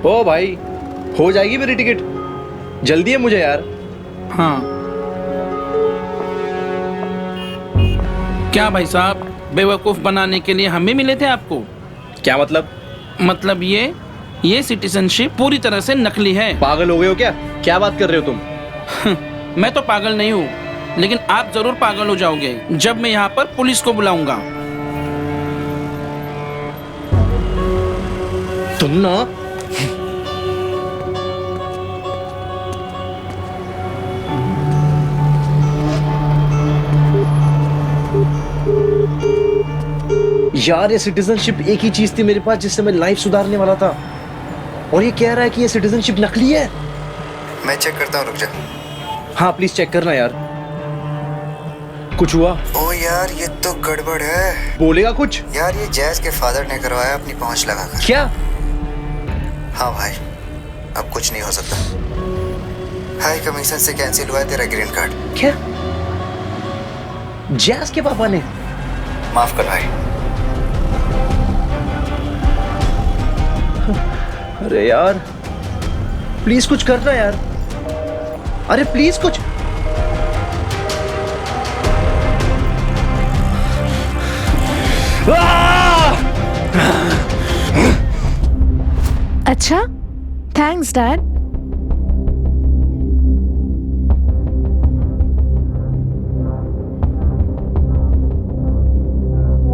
ओ भाई, हो जाएगी मेरी टिकट, जल्दी है मुझे यार। हाँ क्या भाई साहब, बेवकूफ बनाने के लिए हम भी मिले थे आपको? क्या मतलब? मतलब ये सिटीजनशिप पूरी तरह से नकली है। पागल हो गए हो क्या? क्या बात कर रहे हो तुम? मैं तो पागल नहीं हूँ, लेकिन आप जरूर पागल हो जाओगे जब मैं यहाँ पर पुलिस को बुलाऊंगा। तुम ना यार, ये सिटीजनशिप एक ही चीज थी मेरे पास जिससे मैं लाइफ सुधारने वाला था, और ये कह रहा है कि ये सिटीजनशिप नकली है। मैं चेक करता हूँ, रुक जा। हाँ प्लीज चेक करना यार। कुछ हुआ? ओ यार, ये तो गड़बड़ है। बोलेगा कुछ? यार, ये जैस के फादर ने करवाया अपनी पहुंच लगाकर। क्या? हाँ भाई, अब कुछ नहीं हो सकता। हाई कमीशन से कैंसिल हुआ है तेरा ग्रीन कार्ड। क्या? जैस के पापा ने? माफ कर भाई। अरे यार, प्लीज कुछ करना यार। अरे प्लीज कुछ। अच्छा, थैंक्स डैड।